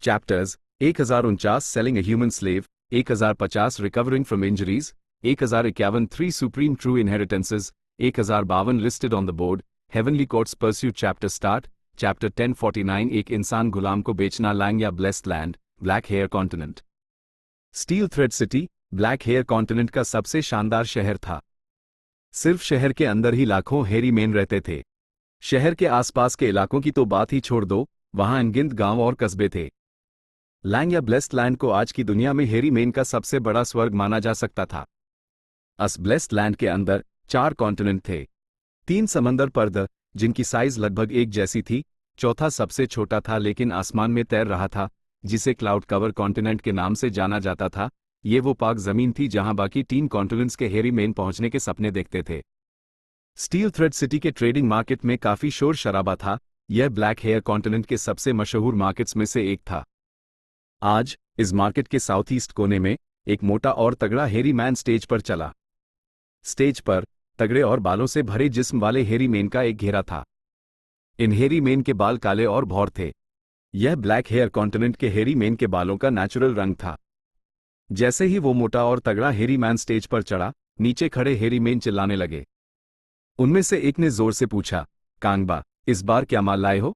Chapters 1049 selling a human slave, 1050 recovering from injuries, 1051 3 supreme true inheritances, 1052 listed on the board, heavenly courts pursuit chapter start. Chapter 1049 एक इंसान गुलाम को बेचना, Lang Ya blessed land, black hair continent. Steel thread city black hair continent का सबसे शानदार शहर था। सिर्फ शहर के अंदर ही लाखों हेरी मेन रहते थे। शहर के आसपास के इलाकों की तो बात ही छोड़ दो, वहां अनगिनत गांव और कस्बे थे। लैंग या ब्लेस्ड लैंड को आज की दुनिया में हेरी मेन का सबसे बड़ा स्वर्ग माना जा सकता था। अस ब्लेस्ड लैंड के अंदर 4 कॉन्टिनेंट थे, 3 समंदर पर्द जिनकी साइज लगभग एक जैसी थी, चौथा सबसे छोटा था लेकिन आसमान में तैर रहा था, जिसे क्लाउड कवर कॉन्टिनेंट के नाम से जाना जाता था। ये वो पाक जमीन थी जहां बाकी 3 कॉन्टिनेंट्स के हेरी मेन पहुंचने के सपने देखते थे। स्टील थ्रेड सिटी के ट्रेडिंग मार्केट में काफी शोर शराबा था। यह ब्लैक हेयर कॉन्टिनेंट के सबसे मशहूर मार्केट्स में से एक था। आज इस मार्केट के साउथ ईस्ट कोने में एक मोटा और तगड़ा हेरी मैन स्टेज पर चला। स्टेज पर तगड़े और बालों से भरे जिस्म वाले हेरी मेन का एक घेरा था। इन हेरी मेन के बाल काले और भौर थे। यह ब्लैक हेयर कॉन्टिनेंट के हेरी मेन के बालों का नेचुरल रंग था। जैसे ही वो मोटा और तगड़ा हेरी मैन स्टेज पर चढ़ा, नीचे खड़े हेरी मेन चिल्लाने लगे। उनमें से एक ने जोर से पूछा, कांगबा, इस बार क्या माल लाए हो?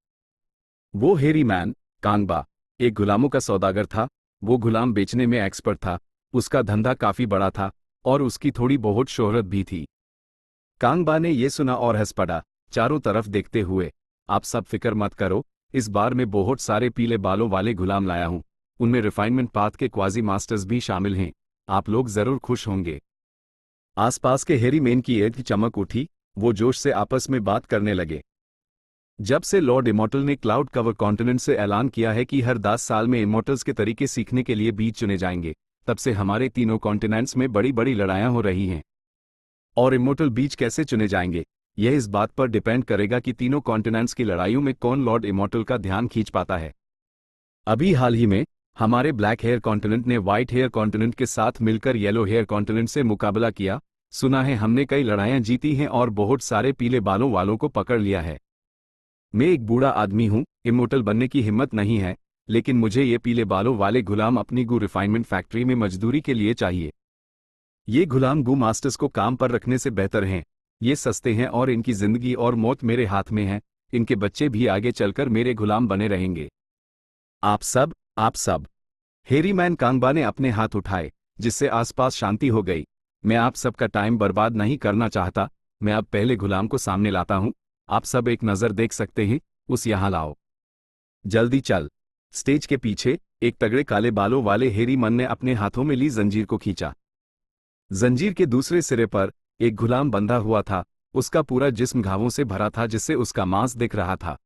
वो हेरी मैन, कांगबा, एक गुलामों का सौदागर था। वो गुलाम बेचने में एक्सपर्ट था। उसका धंधा काफी बड़ा था और उसकी थोड़ी बहुत शोहरत भी थी। कांगबा ने यह सुना और हंस पड़ा, चारों तरफ देखते हुए। आप सब फिक्र मत करो, इस बार मैं बहुत सारे पीले बालों वाले गुलाम लाया हूं। उनमें रिफाइनमेंट पाथ के क्वाजी मास्टर्स भी शामिल हैं। आप लोग जरूर खुश होंगे। आसपास के हेरी मेन की एक चमक उठी। वो जोश से आपस में बात करने लगे। जब से लॉर्ड इमॉर्टल ने क्लाउड कवर कॉन्टिनेंट से ऐलान किया है कि हर 10 साल में इमॉर्टल्स के तरीके सीखने के लिए बीज चुने जाएंगे, तब से हमारे तीनों कॉन्टिनेंट्स में बड़ी बड़ी लड़ाइयां हो रही हैं। और इमॉर्टल बीज कैसे चुने जाएंगे, यह इस बात पर डिपेंड करेगा कि तीनों कॉन्टिनेंट्स की लड़ाइयों में कौन लॉर्ड इमॉर्टल का ध्यान खींच पाता है। अभी हाल ही में हमारे ब्लैक हेयर कॉन्टिनेंट ने व्हाइट हेयर कॉन्टिनेंट के साथ मिलकर येलो हेयर कॉन्टिनेंट से मुकाबला किया। सुना है हमने कई लड़ाइयां जीती हैं और बहुत सारे पीले बालों वालों को पकड़ लिया है। मैं एक बूढ़ा आदमी हूं, इमॉर्टल बनने की हिम्मत नहीं है, लेकिन मुझे ये पीले बालों वाले गुलाम अपनी गू रिफाइनमेंट फैक्ट्री में मजदूरी के लिए चाहिए। ये गुलाम गू मास्टर्स को काम पर रखने से बेहतर हैं। ये सस्ते हैं और इनकी जिंदगी और मौत मेरे हाथ में है। इनके बच्चे भी आगे चलकर मेरे गुलाम बने रहेंगे। आप सब। हेरी मैन कांगबा ने अपने हाथ उठाए, जिससे आसपास शांति हो गई। मैं आप सबका टाइम बर्बाद नहीं करना चाहता। मैं अब पहले गुलाम को सामने लाता हूं। आप सब एक नजर देख सकते हैं, उस यहां लाओ। जल्दी चल। स्टेज के पीछे एक तगड़े काले बालों वाले हेरी मन ने अपने हाथों में ली जंजीर को खींचा। जंजीर के दूसरे सिरे पर एक गुलाम बंधा हुआ था। उसका पूरा जिस्म घावों से भरा था, जिससे उसका मांस दिख रहा था।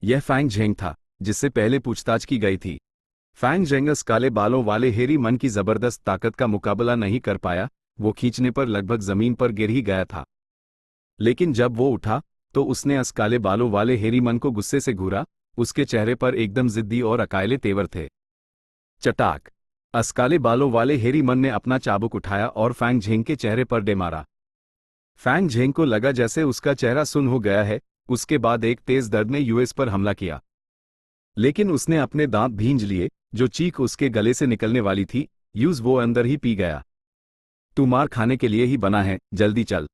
यह फैंग झेंग था, जिससे पहले पूछताछ की गई थी। फैंग झेंगस काले बालों वाले हेरी मन की जबरदस्त ताकत का मुकाबला नहीं कर पाया। वो खींचने पर लगभग जमीन पर गिर ही गया था। लेकिन जब वो उठा तो उसने अस काले बालों वाले हेरी मन को गुस्से से घूरा। उसके चेहरे पर एकदम जिद्दी और अकायले तेवर थे। चटाक! अस काले बालों वाले हेरी मन ने अपना चाबुक उठाया और फैंग झेंग के चेहरे पर दे मारा। फैंग झेंग को लगा जैसे उसका चेहरा सुन्न हो गया है। उसके बाद एक तेज दर्द ने यूएस पर हमला किया, लेकिन उसने अपने दांत भींज लिए। जो चीख उसके गले से निकलने वाली थी, यूज वो अंदर ही पी गया। तू मार खाने के लिए ही बना है, जल्दी चल।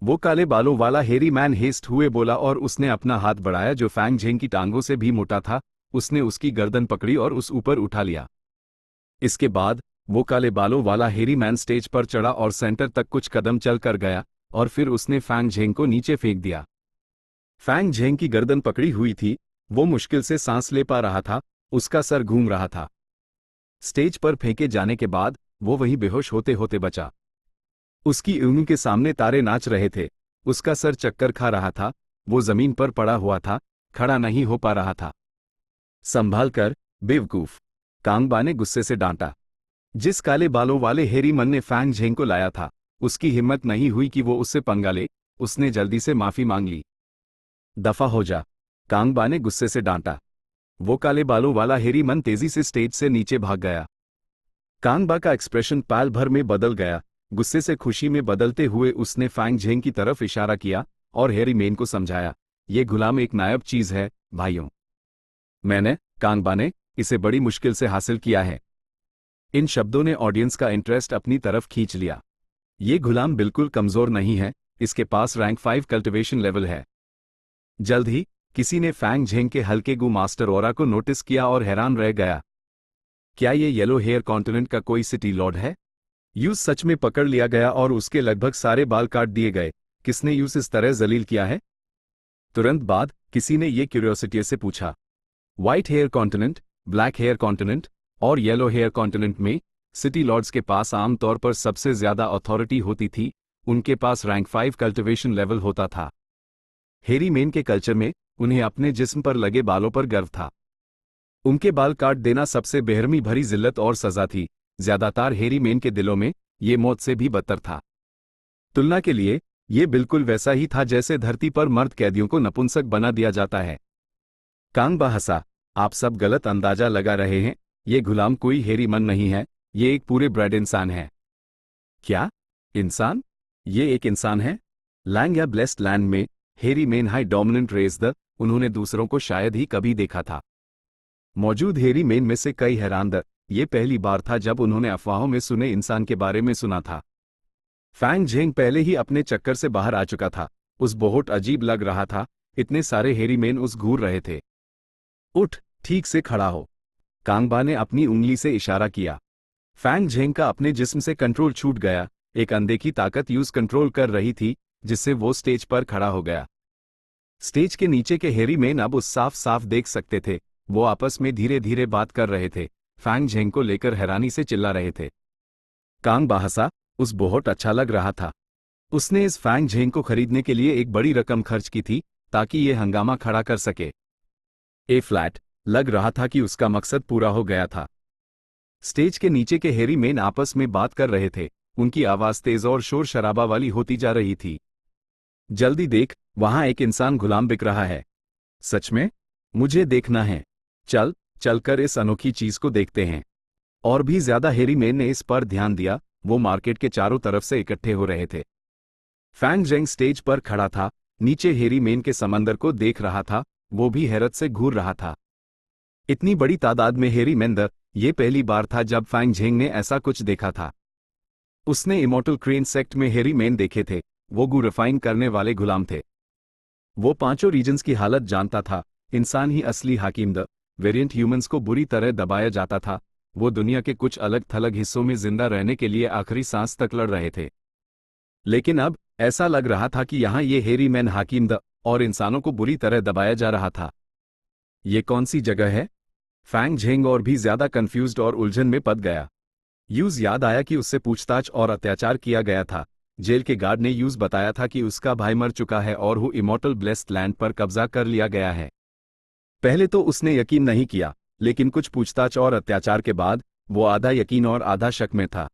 वो काले बालों वाला हेरी मैन हेस्ट हुए बोला और उसने अपना हाथ बढ़ाया जो फैंग झेंग की टांगों से भी मोटा था। उसने उसकी गर्दन पकड़ी और उस ऊपर उठा लिया। इसके बाद वो काले बालों वाला हेरी मैन स्टेज पर चढ़ा और सेंटर तक कुछ कदम चल कर गया और फिर उसने फैंग झेंग को नीचे फेंक दिया। फैंग झेंग की गर्दन पकड़ी हुई थी। वो मुश्किल से सांस ले पा रहा था। उसका सर घूम रहा था। स्टेज पर फेंके जाने के बाद वो वहीं बेहोश होते होते बचा। उसकी उंगली के सामने तारे नाच रहे थे। उसका सर चक्कर खा रहा था। वो जमीन पर पड़ा हुआ था, खड़ा नहीं हो पा रहा था। संभाल कर, बेवकूफ! कांगबा ने गुस्से से डांटा। जिस काले बालों वाले हेरी मन ने फैंग झेंग को लाया था, उसकी हिम्मत नहीं हुई कि वो उससे पंगा ले। उसने जल्दी से माफी मांग ली। दफा हो जा! कांगबा ने गुस्से से डांटा। वो काले बालों वाला हेरी मन तेजी से स्टेज से नीचे भाग गया। कांगबा का एक्सप्रेशन पल भर में बदल गया। गुस्से से खुशी में बदलते हुए उसने फैंग झेंग की तरफ इशारा किया और हेरी मेन को समझाया, ये गुलाम एक नायाब चीज है भाइयों। कांगबा ने इसे बड़ी मुश्किल से हासिल किया है। इन शब्दों ने ऑडियंस का इंटरेस्ट अपनी तरफ खींच लिया। ये गुलाम बिल्कुल कमजोर नहीं है, इसके पास रैंक 5 कल्टिवेशन लेवल है। जल्द ही किसी ने फैंग झेंग के हल्के गू मास्टर ऑरा को नोटिस किया और हैरान रह गया। क्या ये येलो हेयर कॉन्टिनेंट का कोई सिटी लॉर्ड है? यूज सच में पकड़ लिया गया और उसके लगभग सारे बाल काट दिए गए। किसने यूज इस तरह जलील किया है? तुरंत बाद किसी ने ये क्यूरियोसिटी से पूछा। White hair continent, black hair continent और येलो हेयर कॉन्टिनेंट में सिटी लॉर्ड्स के पास आमतौर पर सबसे ज्यादा अथॉरिटी होती थी। उनके पास रैंक 5 कल्टिवेशन लेवल होता था। हेरी मेन के कल्चर में उन्हें अपने जिस्म पर लगे बालों पर गर्व था। उनके बाल काट देना सबसे बेरहमी भरी जिल्लत और सजा थी। ज्यादातर हेरी मेन के दिलों में ये मौत से भी बदतर था। तुलना के लिए ये बिल्कुल वैसा ही था जैसे धरती पर मर्द कैदियों को नपुंसक बना दिया जाता है। कांगबा हंसा। आप सब गलत अंदाजा लगा रहे हैं। ये गुलाम कोई हेरी मन नहीं है, ये एक पूरे ब्रेड इंसान है। क्या? इंसान? ये एक इंसान है? लैंग या ब्लेस्ड लैंड में hairy men high dominant race द उन्होंने दूसरों को शायद ही कभी देखा था। मौजूद हेरी मेन में से कई हैरान द ये पहली बार था जब उन्होंने अफवाहों में सुने इंसान के बारे में सुना था। फैंग झेंग पहले ही अपने चक्कर से बाहर आ चुका था। उस बहुत अजीब लग रहा था, इतने सारे हेरी मेन उस घूर रहे थे। उठ, ठीक से खड़ा हो। कांगबा ने अपनी उंगली से इशारा किया। फैंग झेंग का अपने जिस्म से कंट्रोल छूट गया। एक अनदेखी ताकत यूज कंट्रोल कर रही थी जिससे वो स्टेज पर खड़ा हो गया। स्टेज के नीचे के हेरी मेन अब उस साफ साफ देख सकते थे। वो आपस में धीरे धीरे बात कर रहे थे, फैंग झेंग को लेकर हैरानी से चिल्ला रहे थे। कांगबा हंसा। उस बहुत अच्छा लग रहा था। उसने इस फैंग झेंग को खरीदने के लिए एक बड़ी रकम खर्च की थी ताकि ये हंगामा खड़ा कर सके। ए फ्लैट लग रहा था कि उसका मकसद पूरा हो गया था। स्टेज के नीचे के हेरी मेन आपस में बात कर रहे थे। उनकी आवाज तेज और शोर शराबा वाली होती जा रही थी। जल्दी देख, वहां एक इंसान गुलाम बिक रहा है। सच में? मुझे देखना है। चल चलकर इस अनोखी चीज को देखते हैं। और भी ज्यादा हेरी मेन ने इस पर ध्यान दिया। वो मार्केट के चारों तरफ से इकट्ठे हो रहे थे। फैंग झेंग स्टेज पर खड़ा था, नीचे हेरी मेन के समंदर को देख रहा था। वो भी हैरत से घूर रहा था। इतनी बड़ी तादाद में हेरी मेंदर, ये पहली बार था जब फैंग झेंग ने ऐसा कुछ देखा था। उसने इमोर्टल क्रेन सेक्ट में हेरी मेन देखे थे। वो गू रिफाइन करने वाले गुलाम थे। वो पांचों रीजन्स की हालत जानता था। इंसान ही असली हाकिम द वेरिएंट ह्यूमंस को बुरी तरह दबाया जाता था। वो दुनिया के कुछ अलग थलग हिस्सों में जिंदा रहने के लिए आखिरी सांस तक लड़ रहे थे। लेकिन अब ऐसा लग रहा था कि यहाँ ये हेरी मैन हाकिम द और इंसानों को बुरी तरह दबाया जा रहा था। ये कौन सी जगह है? फैंग झेंग और भी ज्यादा कंफ्यूज्ड और उलझन में पड़ गया। यूज याद आया कि उससे पूछताछ और अत्याचार किया गया था। जेल के गार्ड ने यूज बताया था कि उसका भाई मर चुका है और वो इमोर्टल ब्लेस्ड लैंड पर कब्जा कर लिया गया है। पहले तो उसने यकीन नहीं किया, लेकिन कुछ पूछताछ और अत्याचार के बाद वो आधा यकीन और आधा शक में था।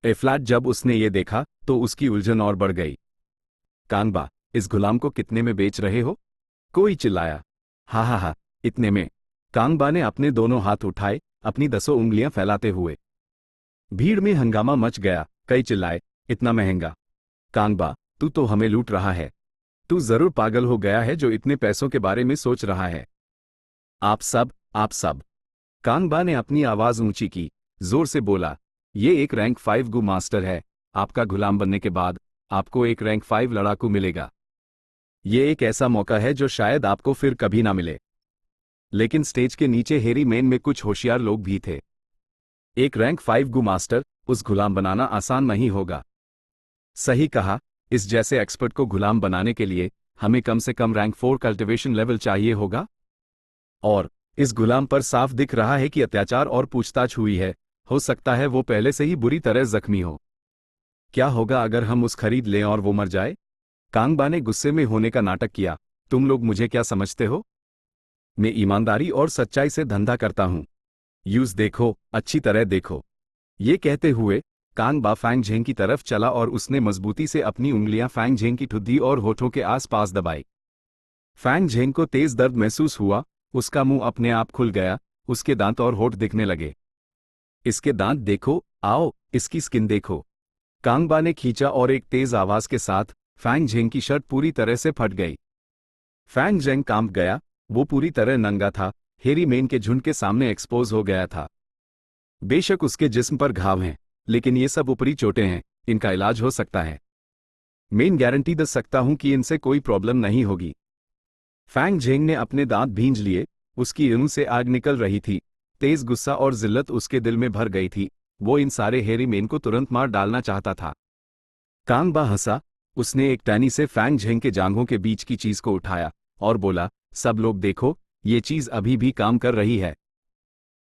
एफ्लैट जब उसने ये देखा तो उसकी उलझन और बढ़ गई। कांगबा, इस गुलाम को कितने में बेच रहे हो? कोई चिल्लाया। हा हा हा, इतने में। कांगबा ने अपने दोनों हाथ उठाए, अपनी 10 उंगलियां फैलाते हुए। भीड़ में हंगामा मच गया। कई चिल्लाए, इतना महंगा? कांगबा, तू तो हमें लूट रहा है। तू जरूर पागल हो गया है जो इतने पैसों के बारे में सोच रहा है। आप सब। कांगबा ने अपनी आवाज ऊंची की, जोर से बोला, ये एक रैंक 5 गू मास्टर है। आपका गुलाम बनने के बाद आपको एक रैंक 5 लड़ाकू मिलेगा। ये एक ऐसा मौका है जो शायद आपको फिर कभी ना मिले। लेकिन स्टेज के नीचे हेरी मेन में कुछ होशियार लोग भी थे। एक रैंक 5 गू मास्टर, उस गुलाम बनाना आसान नहीं होगा। सही कहा, इस जैसे एक्सपर्ट को गुलाम बनाने के लिए हमें कम से कम रैंक 4 कल्टिवेशन लेवल चाहिए होगा। और इस गुलाम पर साफ दिख रहा है कि अत्याचार और पूछताछ हुई है। हो सकता है वो पहले से ही बुरी तरह जख्मी हो। क्या होगा अगर हम उस खरीद लें और वो मर जाए? कांगबा ने गुस्से में होने का नाटक किया। तुम लोग मुझे क्या समझते हो? मैं ईमानदारी और सच्चाई से धंधा करता हूं। यूज देखो, अच्छी तरह देखो। ये कहते हुए कांगबा फैंग झेंग की तरफ चला और उसने मजबूती से अपनी उंगलियां फैंग झेंग की ठुड्डी और होठों के आसपास दबाई। फैंग झेंग को तेज दर्द महसूस हुआ। उसका मुंह अपने आप खुल गया। उसके दांत और होठ दिखने लगे। इसके दांत देखो, आओ, इसकी स्किन देखो। कांगबा ने खींचा और एक तेज आवाज के साथ फैंग झेंग की शर्ट पूरी तरह से फट गई। फैंग झेंग कांप गया। वो पूरी तरह नंगा था। हेरी मेन के झुंड के सामने एक्सपोज हो गया था। बेशक उसके जिस्म पर घाव हैं, लेकिन ये सब ऊपरी चोटें हैं, इनका इलाज हो सकता है। मेन गारंटी दे सकता हूं कि इनसे कोई प्रॉब्लम नहीं होगी। फैंग झेंग ने अपने दांत भींच लिए, उसकी मुंह से आग निकल रही थी। तेज गुस्सा और जिल्लत उसके दिल में भर गई थी। वो इन सारे हेरी मेन को तुरंत मार डालना चाहता था। कांग बा हंसा। उसने एक टहनी से फैंग झेंग के जांघों के बीच की चीज को उठाया और बोला, सब लोग देखो, ये चीज अभी भी काम कर रही है।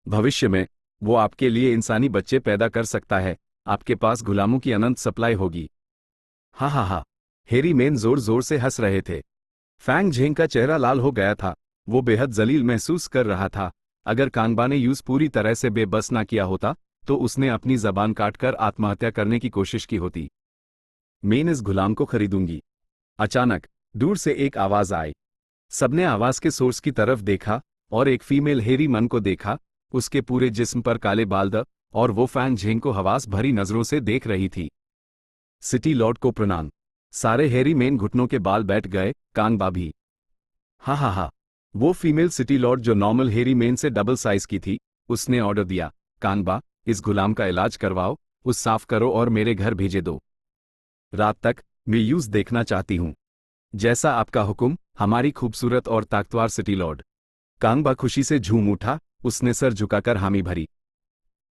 भविष्य में वो आपके लिए इंसानी बच्चे पैदा कर सकता है। आपके पास गुलामों की अनंत सप्लाई होगी। हा हा हा। हेरी मेन जोर जोर से हंस रहे थे। फैंग झेंग का चेहरा लाल हो गया था। वो बेहद जलील महसूस कर रहा था। अगर कांगबा ने यूज पूरी तरह से बेबस ना किया होता तो उसने अपनी जबान काटकर आत्महत्या करने की कोशिश की होती। मेन इस गुलाम को खरीदूंगी। अचानक दूर से एक आवाज आई। सबने आवाज के सोर्स की तरफ देखा और एक फीमेल हेरी मन को देखा। उसके पूरे जिस्म पर काले बाल द और वो फैंग झेंग को हवास भरी नजरों से देख रही थी। सिटी लॉर्ड को प्रणाम। सारे हेरी मेन घुटनों के बाल बैठ गए, कांगबा भी। हा हा हा। वो फीमेल सिटी लॉर्ड जो नॉर्मल हेरी मेन से डबल साइज की थी, उसने ऑर्डर दिया, कांगबा, इस गुलाम का इलाज करवाओ, उस साफ करो और मेरे घर भेजे दो। रात तक मैं यूज देखना चाहती हूं। जैसा आपका हुक्म, हमारी खूबसूरत और ताकतवर सिटी लॉर्ड। कांगबा खुशी से झूम उठा। उसने सर झुकाकर हामी भरी।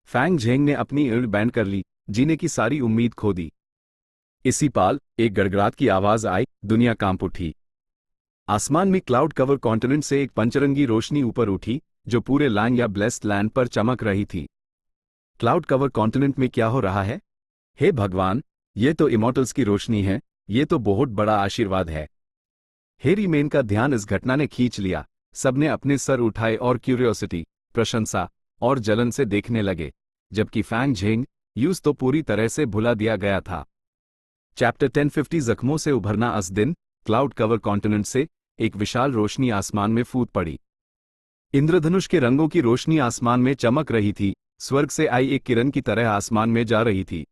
फैंग झेंग ने अपनी ईंट बैंड कर ली, जीने की सारी उम्मीद खो दी। इसी पाल एक गड़गड़ाहट की आवाज आई, दुनिया कांप उठी। आसमान में क्लाउड कवर कॉन्टिनेंट से एक पंचरंगी रोशनी ऊपर उठी, जो पूरे लैंड या ब्लेस्ड लैंड पर चमक रही थी। क्लाउड कवर कॉन्टिनेंट में क्या हो रहा है? हे भगवान, ये तो इमॉर्टल्स की रोशनी है, ये तो बहुत बड़ा आशीर्वाद है। हेरी मेन का ध्यान इस घटना ने खींच लिया। सबने अपने सर उठाए और क्यूरियोसिटी, प्रशंसा और जलन से देखने लगे, जबकि फैंग झेंग यूज तो पूरी तरह से भुला दिया गया था। चैप्टर 1050 जख्मों से उभरना। अस दिन क्लाउड कवर कॉन्टिनेंट से एक विशाल रोशनी आसमान में फूट पड़ी। इंद्रधनुष के रंगों की रोशनी आसमान में चमक रही थी, स्वर्ग से आई एक किरण की तरह आसमान में जा रही थी।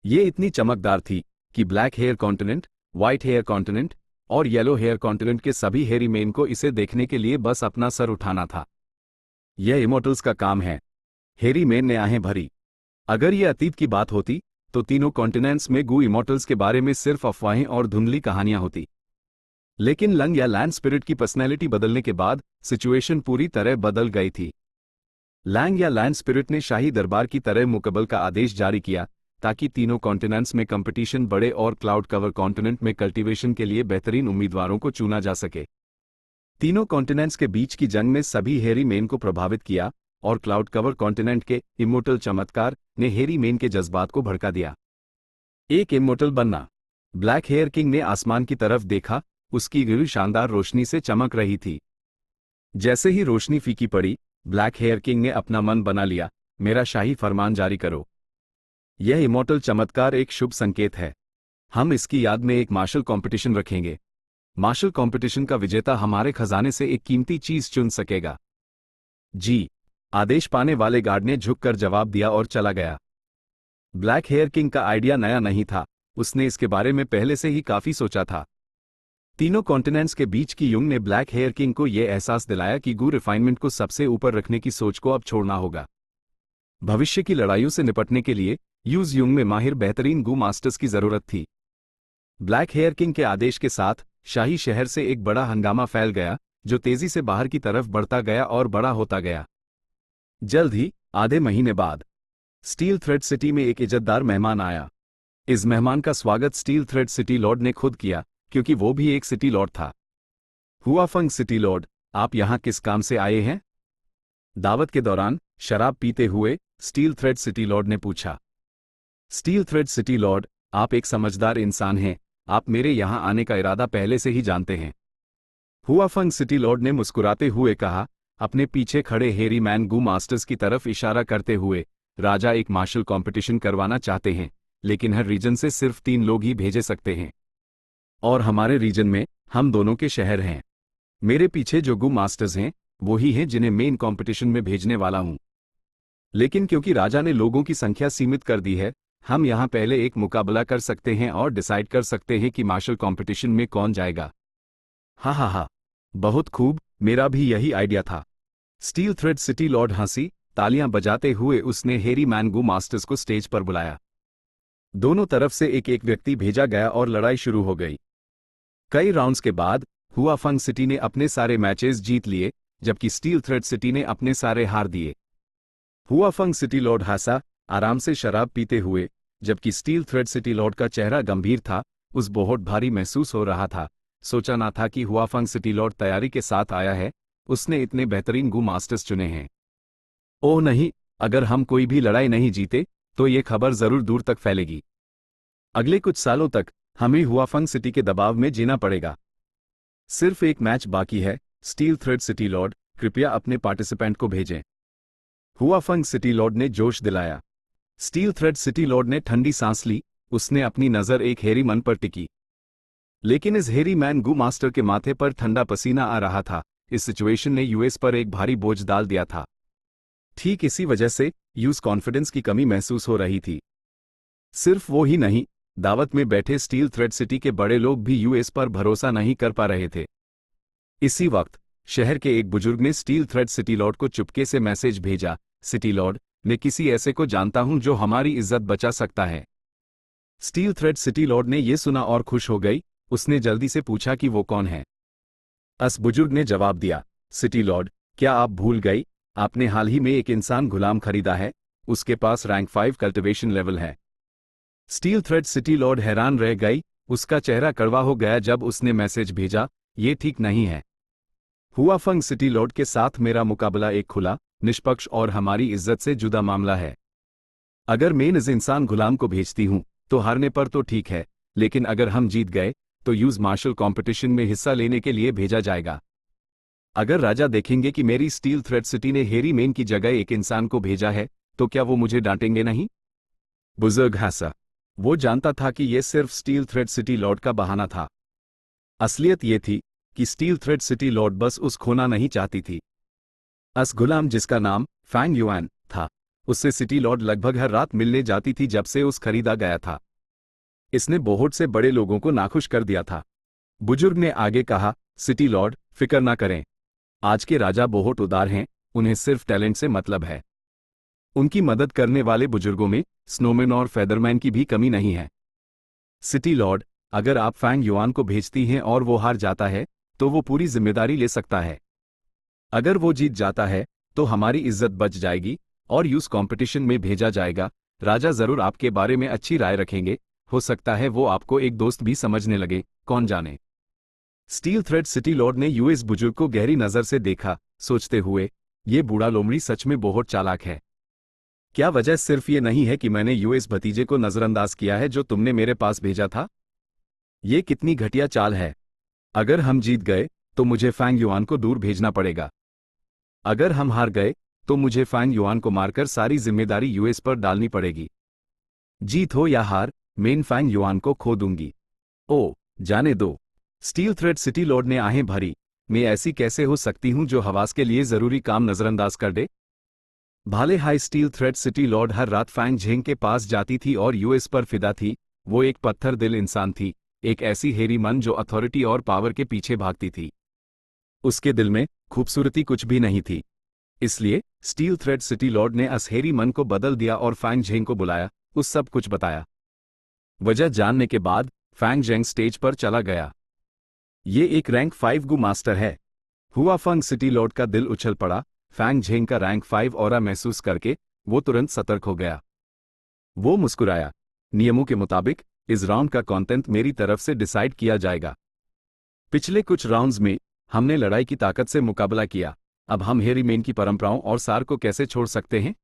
ये इतनी चमकदार थी कि black hair continent, white hair continent और येलो हेयर कॉन्टिनेंट के सभी हेरी मेन को इसे देखने के लिए बस अपना सर उठाना था। यह इमॉर्टल्स का काम है। हेरी मेन ने आहें भरी। अगर यह अतीत की बात होती तो तीनों कॉन्टिनेंट्स में गू इमॉर्टल्स के बारे में सिर्फ अफवाहें और धुंधली कहानियां होती। लेकिन लंग या लैंड स्पिरिट की पर्सनैलिटी बदलने के बाद सिचुएशन पूरी तरह बदल गई थी। लैंग या लैंड स्पिरिट ने शाही दरबार की तरह मुकबल का आदेश जारी किया ताकि तीनों कॉन्टिनेंट्स में कंपटीशन बढ़े और क्लाउड कवर कॉन्टिनेंट में कल्टीवेशन के लिए बेहतरीन उम्मीदवारों को चुना जा सके। तीनों कॉन्टिनेंट्स के बीच की जंग में सभी हेरी मेन को प्रभावित किया और क्लाउड कवर कॉन्टिनेंट के इमोर्टल चमत्कार ने हेरी मेन के जज्बात को भड़का दिया। एक इमोर्टल बनना। ब्लैक हेयर किंग ने आसमान की तरफ देखा, उसकी गिरी शानदार रोशनी से चमक रही थी। जैसे ही रोशनी फीकी पड़ी, ब्लैक हेयर किंग ने अपना मन बना लिया, मेरा शाही फरमान जारी करो। यह इमोर्टल चमत्कार एक शुभ संकेत है। हम इसकी याद में एक मार्शल कंपटीशन रखेंगे। मार्शल कंपटीशन का विजेता हमारे खजाने से एक कीमती चीज चुन सकेगा। जी। आदेश पाने वाले गार्ड ने झुककर जवाब दिया और चला गया। ब्लैक हेयर किंग का आइडिया नया नहीं था, उसने इसके बारे में पहले से ही काफी सोचा था। तीनों कॉन्टिनेंट्स के बीच की युंग ने ब्लैक हेयर किंग को यह एहसास दिलाया कि गू रिफाइनमेंट को सबसे ऊपर रखने की सोच को अब छोड़ना होगा। भविष्य की लड़ाइयों से निपटने के लिए यूज युंग में माहिर बेहतरीन गू मास्टर्स की जरूरत थी। ब्लैक हेयर किंग के आदेश के साथ शाही शहर से एक बड़ा हंगामा फैल गया, जो तेजी से बाहर की तरफ बढ़ता गया और बड़ा होता गया। जल्द ही, आधे महीने बाद, स्टील थ्रेड सिटी में एक इज्जतदार मेहमान आया। इस मेहमान का स्वागत स्टील थ्रेड सिटी लॉर्ड ने खुद किया, क्योंकि वो भी एक सिटी लॉर्ड था। हुआफंग सिटी लॉर्ड, आप यहां किस काम से आए हैं? दावत के दौरान शराब पीते हुए स्टील थ्रेड सिटी लॉर्ड ने पूछा। स्टील थ्रेड सिटी लॉर्ड, आप एक समझदार इंसान हैं, आप मेरे यहां आने का इरादा पहले से ही जानते हैं। हुआफंग सिटी लॉर्ड ने मुस्कुराते हुए कहा, अपने पीछे खड़े हेरी मैन गू मास्टर्स की तरफ इशारा करते हुए, राजा एक मार्शल कंपटीशन करवाना चाहते हैं, लेकिन हर रीजन से सिर्फ 3 लोग ही भेजे सकते हैं। और हमारे रीजन में हम दोनों के शहर हैं। मेरे पीछे जो गू मास्टर्स हैं, वो ही हैं जिन्हें मेन कंपटीशन में भेजने वाला हूं। लेकिन क्योंकि राजा ने लोगों की संख्या सीमित कर दी है, हम यहां पहले एक मुकाबला कर सकते हैं और डिसाइड कर सकते हैं कि मार्शल कंपटीशन में कौन जाएगा। हा हा हा, बहुत खूब, मेरा भी यही आइडिया था। स्टील थ्रेड सिटी लॉर्ड हंसी तालियां बजाते हुए उसने हेरी मैनगू मास्टर्स को स्टेज पर बुलाया। दोनों तरफ से एक एक व्यक्ति भेजा गया और लड़ाई शुरू हो गई। कई राउंड्स के बाद हुआफंग सिटी ने अपने सारे मैचेस जीत लिए, जबकि स्टील थ्रेड सिटी ने अपने सारे हार दिए। हुआफंग सिटी लॉर्ड हंसा, आराम से शराब पीते हुए, जबकि स्टील थ्रेड सिटी लॉर्ड का चेहरा गंभीर था। उस बहुत भारी महसूस हो रहा था। सोचा ना था कि हुआफंग सिटी लॉर्ड तैयारी के साथ आया है। उसने इतने बेहतरीन गू मास्टर्स चुने हैं। ओह नहीं, अगर हम कोई भी लड़ाई नहीं जीते तो ये खबर जरूर दूर तक फैलेगी। अगले कुछ सालों तक हमें हुआफंग सिटी के दबाव में जीना पड़ेगा। सिर्फ एक मैच बाकी है। स्टील थ्रेड सिटी लॉर्ड, कृपया अपने पार्टिसिपेंट को भेजें। हुआफंग सिटी लॉर्ड ने जोश दिलाया। स्टील थ्रेड सिटी लॉर्ड ने ठंडी सांस ली। उसने अपनी नजर एक हेरी मन पर टिकी। लेकिन इस हेरी मैन गू मास्टर के माथे पर ठंडा पसीना आ रहा था। इस सिचुएशन ने यूएस पर एक भारी बोझ डाल दिया था। ठीक इसी वजह से यूएस कॉन्फिडेंस की कमी महसूस हो रही थी। सिर्फ वो ही नहीं, दावत में बैठे स्टील थ्रेड सिटी के बड़े लोग भी यूएस पर भरोसा नहीं कर पा रहे थे। इसी वक्त शहर के एक बुजुर्ग ने स्टील थ्रेड सिटी लॉर्ड को चुपके से मैसेज भेजा। सिटी लॉर्ड, मैं किसी ऐसे को जानता हूं जो हमारी इज्जत बचा सकता है। स्टील थ्रेड सिटी लॉर्ड ने यह सुना और खुश हो गई। उसने जल्दी से पूछा कि वो कौन है। उस बुजुर्ग ने जवाब दिया, सिटी लॉर्ड, क्या आप भूल गई? आपने हाल ही में एक इंसान गुलाम खरीदा है। उसके पास रैंक 5 कल्टिवेशन लेवल है। स्टील थ्रेड सिटी लॉर्ड हैरान रह गई। उसका चेहरा कड़वा हो गया जब उसने मैसेज भेजा, ये ठीक नहीं है। हुआफंग सिटी लॉर्ड के साथ मेरा मुकाबला एक खुला, निष्पक्ष और हमारी इज्जत से जुदा मामला है। अगर मैं इस इंसान गुलाम को भेजती हूं तो हारने पर तो ठीक है, लेकिन अगर हम जीत गए तो यूज मार्शल कंपटीशन में हिस्सा लेने के लिए भेजा जाएगा। अगर राजा देखेंगे कि मेरी स्टील थ्रेड सिटी ने हेरी मेन की जगह एक इंसान को भेजा है तो क्या वो मुझे डांटेंगे नहीं? बुजुर्ग हंसा। वो जानता था कि यह सिर्फ स्टील थ्रेड सिटी लॉर्ड का बहाना था। असलियत यह थी कि स्टील थ्रेड सिटी लॉर्ड बस उस खोना नहीं चाहती थी। अस गुलाम जिसका नाम फैंग युआन था, उससे सिटी लॉर्ड लगभग हर रात मिलने जाती थी जब से उस खरीदा गया था। इसने बहुत से बड़े लोगों को नाखुश कर दिया था। बुजुर्ग ने आगे कहा, सिटी लॉर्ड, फिक्र ना करें। आज के राजा बहुत उदार हैं, उन्हें सिर्फ टैलेंट से मतलब है। उनकी मदद करने वाले बुजुर्गों में स्नोमैन और फेदरमैन की भी कमी नहीं है। सिटी लॉर्ड, अगर आप फैंग युआन को भेजती हैं और वो हार जाता है तो वो पूरी जिम्मेदारी ले सकता है। अगर वो जीत जाता है तो हमारी इज्जत बच जाएगी और यूज कंपटीशन में भेजा जाएगा। राजा जरूर आपके बारे में अच्छी राय रखेंगे। हो सकता है वो आपको एक दोस्त भी समझने लगे, कौन जाने। स्टील थ्रेड सिटी लॉर्ड ने यूएस बुजुर्ग को गहरी नजर से देखा, सोचते हुए, ये बूढ़ा लोमड़ी सच में बहुत चालाक है। क्या वजह सिर्फ ये नहीं है कि मैंने यूएस भतीजे को नजरअंदाज किया है जो तुमने मेरे पास भेजा था? ये कितनी घटिया चाल है। अगर हम जीत गए तो मुझे फैंग युआन को दूर भेजना पड़ेगा। अगर हम हार गए तो मुझे फैंग युआन को मारकर सारी जिम्मेदारी यूएस पर डालनी पड़ेगी। जीत हो या हार, मैं फैंग युआन को खो दूंगी। ओ, जाने दो। स्टील थ्रेड सिटी लॉर्ड ने आहें भरी। मैं ऐसी कैसे हो सकती हूं जो हवास के लिए जरूरी काम नजरअंदाज कर दे? भाले high steel thread city lord हर रात फैंग झेंग के पास जाती थी और यूएस पर फिदा थी। वो एक पत्थर दिल इंसान थी, एक ऐसी हेरी मन जो अथॉरिटी और पावर के पीछे भागती थी। उसके दिल में खूबसूरती कुछ भी नहीं थी। इसलिए स्टील थ्रेड सिटी लॉर्ड ने उस हेरी मन को बदल दिया और फैंग झेंग को बुलाया, उस सब कुछ बताया। वजह जानने के बाद फैंग झेंग स्टेज पर चला गया। ये एक रैंक 5 गू मास्टर है। हुआफंग सिटी लॉर्ड का दिल उछल पड़ा। फैंग झेंग का रैंक 5 ऑरा महसूस करके वो तुरंत सतर्क हो गया। वो मुस्कुराया। नियमों के मुताबिक इस राउंड का कंटेंट मेरी तरफ से डिसाइड किया जाएगा। पिछले कुछ राउंड्स में हमने लड़ाई की ताकत से मुकाबला किया। अब हम हेरी मेन की परंपराओं और सार को कैसे छोड़ सकते हैं?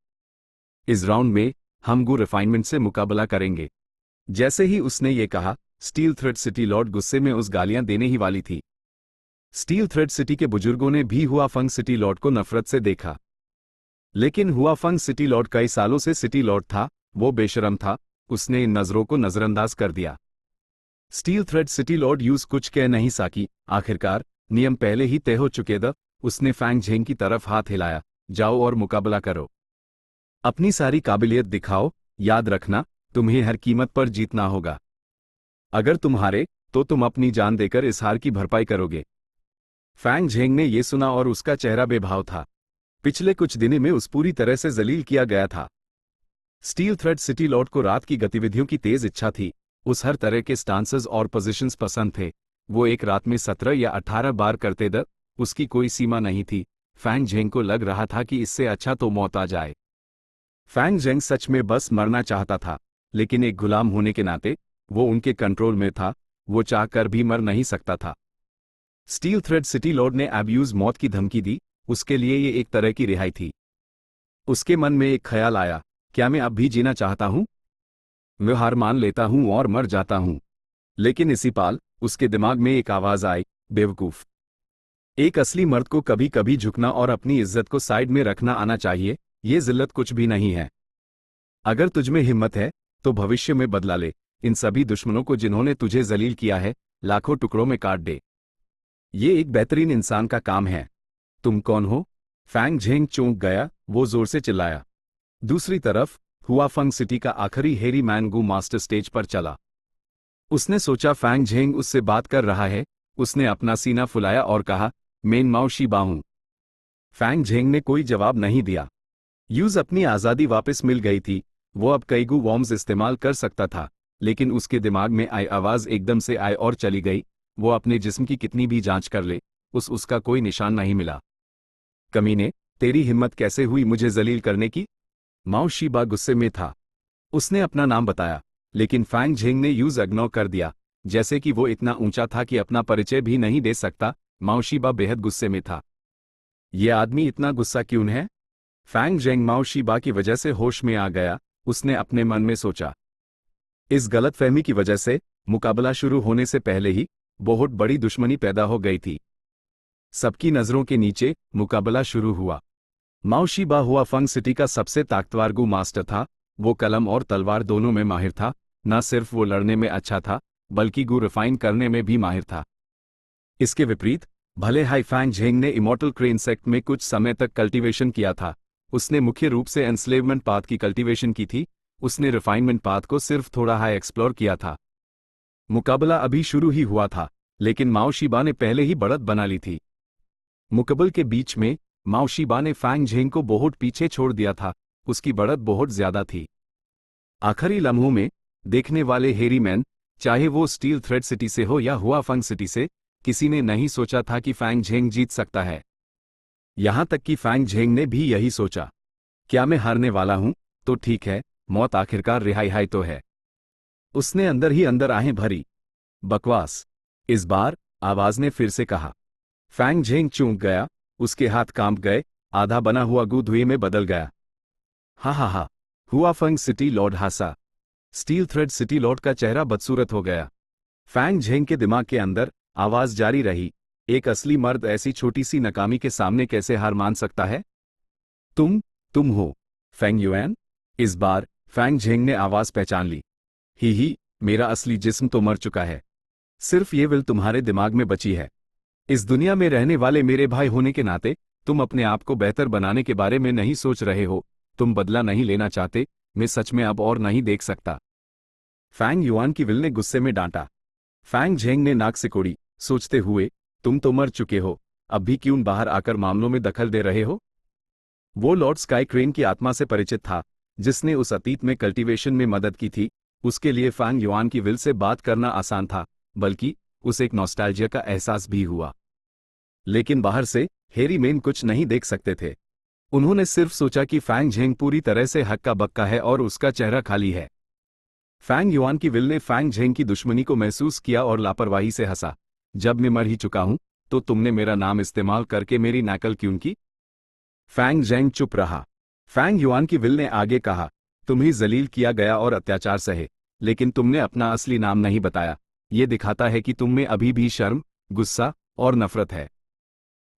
इस राउंड में हम गू रिफाइनमेंट से मुकाबला करेंगे। जैसे ही उसने ये कहा, स्टील थ्रेड सिटी लॉर्ड गुस्से में उस गालियां देने ही वाली थी। स्टील थ्रेड सिटी के बुजुर्गों ने भी हुआफंग सिटी लॉर्ड को नफरत से देखा। लेकिन हुआफंग सिटी लॉर्ड कई सालों से सिटी लॉर्ड था। वो बेशरम था। उसने इन नजरों को नजरअंदाज कर दिया। Steel thread city Lord use कुछ कह नहीं सकी। आखिरकार नियम पहले ही तय हो चुके थे। उसने फैंग झेंग की तरफ हाथ हिलाया, जाओ और मुकाबला करो। अपनी सारी काबिलियत दिखाओ। याद रखना, तुम्हें हर कीमत पर जीतना होगा। अगर तुम हारे तो तुम अपनी जान देकर इस हार की भरपाई करोगे। फैंग झेंग ने यह सुना और उसका चेहरा बेभाव था। पिछले कुछ दिनों में उस पूरी तरह से जलील किया गया था। स्टील थ्रेड सिटी लॉर्ड को रात की गतिविधियों की तेज इच्छा थी। उस हर तरह के स्टांसेस और पोजीशंस पसंद थे। वो एक रात में 17 या 18 बार करते द उसकी कोई सीमा नहीं थी। फैंग झेंग को लग रहा था कि इससे अच्छा तो मौत आ जाए। फैंग झेंग सच में बस मरना चाहता था, लेकिन एक गुलाम होने के नाते वो उनके कंट्रोल में था। वो चाह कर भी मर नहीं सकता था। स्टील थ्रेड सिटी लॉर्ड ने अब्यूज मौत की धमकी दी। उसके लिए ये एक तरह की रिहाई थी। उसके मन में एक ख्याल आया, क्या मैं अब भी जीना चाहता हूं? मैं हार मान लेता हूं और मर जाता हूं। लेकिन इसी पाल उसके दिमाग में एक आवाज आई, बेवकूफ। एक असली मर्द को कभी कभी झुकना और अपनी इज्जत को साइड में रखना आना चाहिए। ये जिल्लत कुछ भी नहीं है। अगर तुझमें हिम्मत है तो भविष्य में बदला ले। इन सभी दुश्मनों को जिन्होंने तुझे जलील किया है, लाखों टुकड़ों में काट दे। ये एक बेहतरीन इंसान का काम है। तुम कौन हो? फैंग झेंग चौंक गया। वो जोर से चिल्लाया। दूसरी तरफ हुआफंग सिटी का आखिरी हेरी मैन गू मास्टर स्टेज पर चला। उसने सोचा फैंग झेंग उससे बात कर रहा है। उसने अपना सीना फुलाया और कहा, मेन माओ शीबा हूं। फैंग झेंग ने कोई जवाब नहीं दिया। यूज अपनी आज़ादी वापस मिल गई थी। वो अब कई गू वॉर्म्स इस्तेमाल कर सकता था, लेकिन उसके दिमाग में आई आवाज़ एकदम से आई और चली गई। वो अपने जिस्म की कितनी भी जांच कर ले, उसका कोई निशान नहीं मिला। कमीने, तेरी हिम्मत कैसे हुई मुझे जलील करने की? माओ शीबा गुस्से में था। उसने अपना नाम बताया, लेकिन फैंग झेंग ने यूज इग्नोर कर दिया, जैसे कि वो इतना ऊंचा था कि अपना परिचय भी नहीं दे सकता। माओ शीबा बेहद गुस्से में था। ये आदमी इतना गुस्सा क्यों है? फैंग झेंग माओ शीबा की वजह से होश में आ गया। उसने अपने मन में सोचा। इस गलतफहमी की वजह से मुकाबला शुरू होने से पहले ही बहुत बड़ी दुश्मनी पैदा हो गई थी। सबकी नजरों के नीचे मुकाबला शुरू हुआ। माओ शीबा हुआफंग सिटी का सबसे ताकतवर गू मास्टर था। वो कलम और तलवार दोनों में माहिर था। न सिर्फ वो लड़ने में अच्छा था, बल्कि गू रिफाइन करने में भी माहिर था। इसके विपरीत, भले हाई फैंग झेंग ने इमॉर्टल क्रेन सेक्ट में कुछ समय तक कल्टीवेशन किया था। उसने मुख्य रूप से एनस्लेवमेंट पाथ की कल्टीवेशन की थी। उसने रिफाइनमेंट पाथ को सिर्फ थोड़ा हाई एक्सप्लोर किया था। मुकाबला अभी शुरू ही हुआ था, लेकिन माओ शीबा ने पहले ही बढ़त बना ली थी। मुकाबले के बीच में माओ शीबा ने फैंग झेंग को बहुत पीछे छोड़ दिया था। उसकी बढ़त बहुत ज्यादा थी। आखिरी लम्हों में देखने वाले हेरी मैन, चाहे वो स्टील थ्रेड सिटी से हो या हुआफंग सिटी से, किसी ने नहीं सोचा था कि फैंग झेंग जीत सकता है। यहां तक कि फैंग झेंग ने भी यही सोचा, क्या मैं हारने वाला हूं? तो ठीक है, मौत आखिरकार रिहाई तो है। उसने अंदर ही अंदर आहें भरी। बकवास। इस बार आवाज ने फिर से कहा। फैंग झेंग चौंक गया। उसके हाथ कांप गए। आधा बना हुआ गू धुएं में बदल गया। हा, हुआफंग सिटी लॉर्ड हंसा। स्टील थ्रेड सिटी लॉर्ड का चेहरा बदसूरत हो गया। फैंग झेंग के दिमाग के अंदर आवाज जारी रही, एक असली मर्द ऐसी छोटी सी नाकामी के सामने कैसे हार मान सकता है? तुम हो फैंग युआन? इस बार फैंग झेंग ने आवाज पहचान ली। ही, मेरा असली जिस्म तो मर चुका है। सिर्फ ये विल तुम्हारे दिमाग में बची है। इस दुनिया में रहने वाले मेरे भाई होने के नाते तुम अपने आप को बेहतर बनाने के बारे में नहीं सोच रहे हो। तुम बदला नहीं लेना चाहते। मैं सच में अब और नहीं देख सकता। फैंग युआन की विल ने गुस्से में डांटा। फैंग झेंग ने नाक सिकोड़ी, सोचते हुए, तुम तो मर चुके हो, अब भी क्यों बाहर आकर मामलों में दखल दे रहे हो? वो लॉर्ड स्काई क्रेन की आत्मा से परिचित था, जिसने उस अतीत में कल्टीवेशन में मदद की थी। उसके लिए फैंग युआन की विल से बात करना आसान था, बल्कि उसे एक नॉस्टैल्जिया का एहसास भी हुआ। लेकिन बाहर से हेरी मेन कुछ नहीं देख सकते थे। उन्होंने सिर्फ सोचा कि फैंग झेंग पूरी तरह से हक्का बक्का है और उसका चेहरा खाली है। फैंग युआन की विल ने फैंग झेंग की दुश्मनी को महसूस किया और लापरवाही से हंसा। जब मैं मर ही चुका हूं, तो तुमने मेरा नाम इस्तेमाल करके मेरी नकल क्यों की? फैंग झेंग चुप रहा। फैंग युआन की विल ने आगे कहा, तुम्हें जलील किया गया और अत्याचार सहे, लेकिन तुमने अपना असली नाम नहीं बताया। ये दिखाता है कि तुम में अभी भी शर्म, गुस्सा और नफरत है।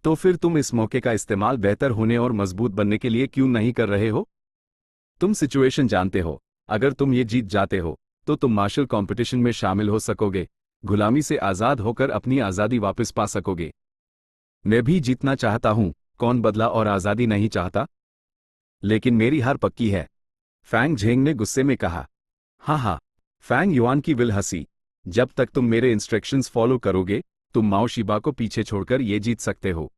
तो फिर तुम इस मौके का इस्तेमाल बेहतर होने और मजबूत बनने के लिए क्यों नहीं कर रहे हो? तुम सिचुएशन जानते हो। अगर तुम ये जीत जाते हो, तो तुम मार्शल कंपटीशन में शामिल हो सकोगे, गुलामी से आज़ाद होकर अपनी आज़ादी वापस पा सकोगे। मैं भी जीतना चाहता हूं, कौन बदला और आज़ादी नहीं चाहता? लेकिन मेरी हार पक्की है, फैंग झेंग ने गुस्से में कहा। हाँ, फैंग युआन की विल हंसी। जब तक तुम मेरे इंस्ट्रक्शंस फॉलो करोगे, तुम माओ शीबा को पीछे छोड़कर ये जीत सकते हो।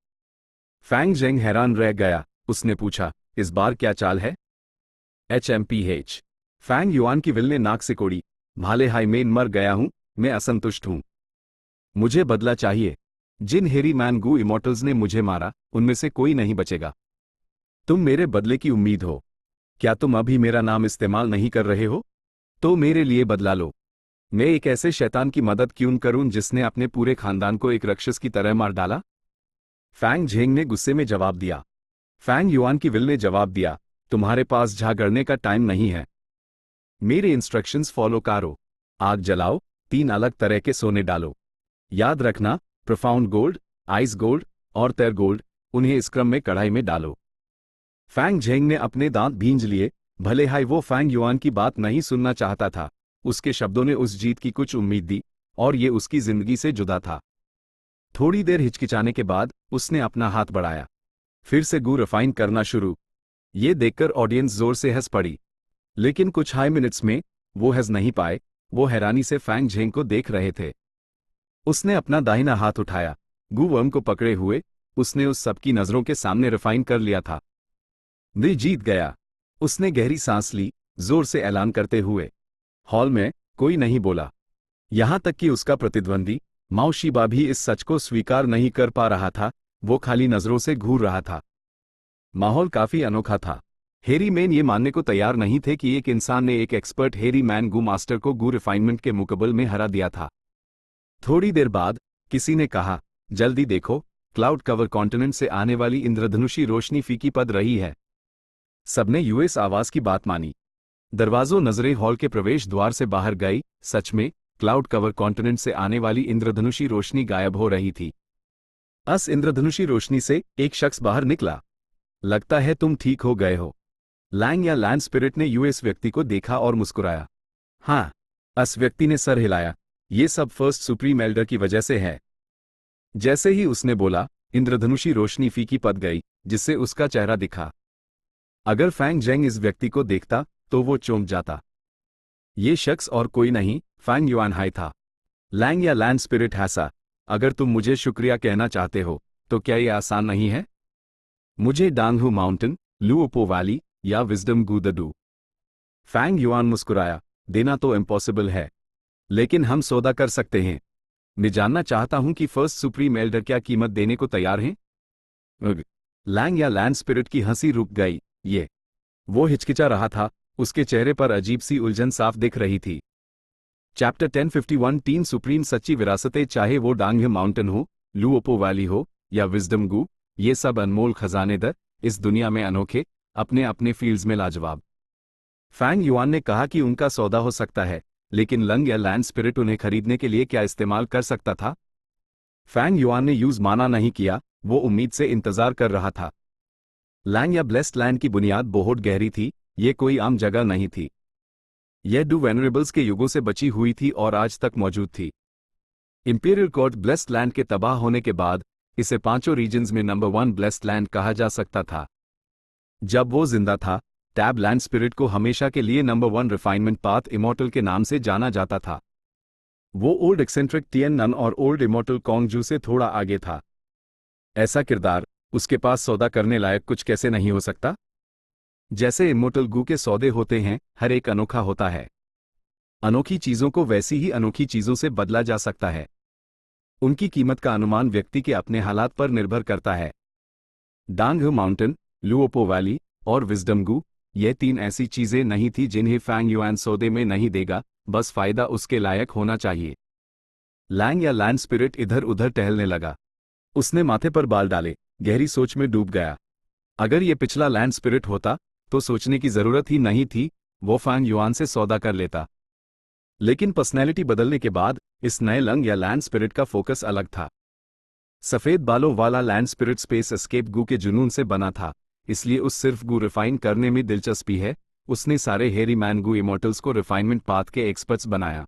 फैंग झेंग हैरान रह गया। उसने पूछा, इस बार क्या चाल है? HMPH। फैंग युआन की विल ने नाक से कोड़ी, भाले हाई मेन मर गया हूं, मैं असंतुष्ट हूं। मुझे बदला चाहिए। जिन हेरी मैन गू इमॉर्टल्स ने मुझे मारा, उनमें से कोई नहीं बचेगा। तुम मेरे बदले की उम्मीद हो। क्या तुम अभी मेरा नाम इस्तेमाल नहीं कर रहे हो? तो मेरे लिए बदला लो। मैं एक ऐसे शैतान की मदद क्यों करूं जिसने अपने पूरे खानदान को एक राक्षस की तरह मार डाला? फैंग झेंग ने गुस्से में जवाब दिया। फैंग युआन की विल ने जवाब दिया, तुम्हारे पास झगड़ने का टाइम नहीं है। मेरे इंस्ट्रक्शंस फॉलो करो। आग जलाओ, 3 अलग तरह के सोने डालो। याद रखना, प्रोफाउंड गोल्ड, आइस गोल्ड और टेर गोल्ड, उन्हें इस क्रम में कढ़ाई में डालो। फैंग झेंग ने अपने दांत भींज लिए, भले हाय वो फैंग युआन की बात नहीं सुनना चाहता था। उसके शब्दों ने उस जीत की कुछ उम्मीद दी, और ये उसकी जिंदगी से जुदा था। थोड़ी देर हिचकिचाने के बाद उसने अपना हाथ बढ़ाया, फिर से गू रिफाइन करना शुरू। ये देखकर ऑडियंस जोर से हंस पड़ी, लेकिन कुछ हाई मिनट्स में वो हंस नहीं पाए। वो हैरानी से फैंग झेंग को देख रहे थे। उसने अपना दाहिना हाथ उठाया, गू वर्म को पकड़े हुए उसने उस सबकी नजरों के सामने रिफाइन कर लिया था। मैं जीत गया। उसने गहरी सांस ली, जोर से ऐलान करते हुए। हॉल में कोई नहीं बोला, यहां तक कि उसका प्रतिद्वंदी माओ शिबा भी इस सच को स्वीकार नहीं कर पा रहा था। वो खाली नजरों से घूर रहा था। माहौल काफी अनोखा था। हेरी मैन ये मानने को तैयार नहीं थे कि एक इंसान ने एक एक्सपर्ट हेरी मैन गू मास्टर को गू रिफाइनमेंट के मुकाबले में हरा दिया था। थोड़ी देर बाद किसी ने कहा, जल्दी देखो, क्लाउड कवर कॉन्टिनेंट से आने वाली इंद्रधनुषी रोशनी फीकी पड़ रही है। सबने यूएस आवाज की बात मानी। दरवाजों नजरें हॉल के प्रवेश द्वार से बाहर गई। सच में क्लाउड कवर कॉन्टिनेंट से आने वाली इंद्रधनुषी रोशनी गायब हो रही थी। इस इंद्रधनुषी रोशनी से एक शख्स बाहर निकला। लगता है तुम ठीक हो गए हो। लैंग या लैंड स्पिरिट ने यूएस व्यक्ति को देखा और मुस्कुराया। हाँ, इस व्यक्ति ने सर हिलाया। ये सब फर्स्ट सुप्रीम एल्डर की वजह से है। जैसे ही उसने बोला, इंद्रधनुषी रोशनी फीकी पड़ गई, जिससे उसका चेहरा दिखा। अगर फैंग जेंग इस व्यक्ति को देखता तो वो चौंक जाता। ये शख्स और कोई नहीं, फैंग युआन हाई था। लैंग या लैंड स्पिरिट हैसा, अगर तुम मुझे शुक्रिया कहना चाहते हो तो क्या ये आसान नहीं है? मुझे डांगहू माउंटेन, लुओपो वैली या विजडम गू द डू। फैंग युआन मुस्कुराया, देना तो इम्पॉसिबल है, लेकिन हम सौदा कर सकते हैं। मैं जानना चाहता हूं कि फर्स्ट सुप्रीम एल्डर क्या कीमत देने को तैयार हैं? लैंग या लैंड स्पिरिट की हंसी रुक गई। वो हिचकिचा रहा था, उसके चेहरे पर अजीब सी उलझन साफ दिख रही थी। चैप्टर 1051 तीन सुप्रीम सच्ची विरासतें, चाहे वो डांगहे माउंटेन हो, लुओपो वैली हो या विजडम गू, ये सब अनमोल खजानेदार, इस दुनिया में अनोखे, अपने अपने फील्ड्स में लाजवाब। फैंग युआन ने कहा कि उनका सौदा हो सकता है, लेकिन लंग या लैंड स्पिरिट उन्हें खरीदने के लिए क्या इस्तेमाल कर सकता था? फैंग युआन ने यूज माना नहीं किया, वो उम्मीद से इंतजार कर रहा था। लैंग या ब्लेस्ड लैंड की बुनियाद बहुत गहरी थी, ये कोई आम जगह नहीं थी। यह डू वेनरेबल्स के युगों से बची हुई थी और आज तक मौजूद थी। इंपीरियल कोर्ट ब्लेस्ड लैंड के तबाह होने के बाद इसे पांचों रीजन्स में नंबर 1 ब्लेस्ड लैंड कहा जा सकता था। जब वो जिंदा था, टैब लैंड स्पिरिट को हमेशा के लिए नंबर 1 रिफाइनमेंट पाथ इमॉर्टल के नाम से जाना जाता था। वो ओल्ड एक्सेंट्रिक टियन नन और ओल्ड इमॉर्टल कॉन्गजू से थोड़ा आगे था। ऐसा किरदार, उसके पास सौदा करने लायक कुछ कैसे नहीं हो सकता? जैसे इमॉर्टल गू के सौदे होते हैं, हर एक अनोखा होता है। अनोखी चीजों को वैसी ही अनोखी चीजों से बदला जा सकता है। उनकी कीमत का अनुमान व्यक्ति के अपने हालात पर निर्भर करता है। डांगहे माउंटेन, लुओपो वैली और विजडम गू, ये 3 ऐसी चीजें नहीं थी जिन्हें फैंग युआन सौदे में नहीं देगा, बस फायदा उसके लायक होना चाहिए। लैंग या लैंड स्पिरिट इधर उधर टहलने लगा। उसने माथे पर बाल डाले, गहरी सोच में डूब गया। अगर ये पिछला लैंड स्पिरिट होता तो सोचने की जरूरत ही नहीं थी, वो फैंग युआन से सौदा कर लेता। लेकिन पर्सनैलिटी बदलने के बाद इस नए लंग या लैंड स्पिरिट का फोकस अलग था। सफेद बालों वाला लैंड स्पिरिट स्पेस एस्केप गू के जुनून से बना था, इसलिए उस सिर्फ गू रिफाइन करने में दिलचस्पी है। उसने सारे हेरी मैन गू इमॉर्टल्स को रिफाइनमेंट पाथ के एक्सपर्ट्स बनाया।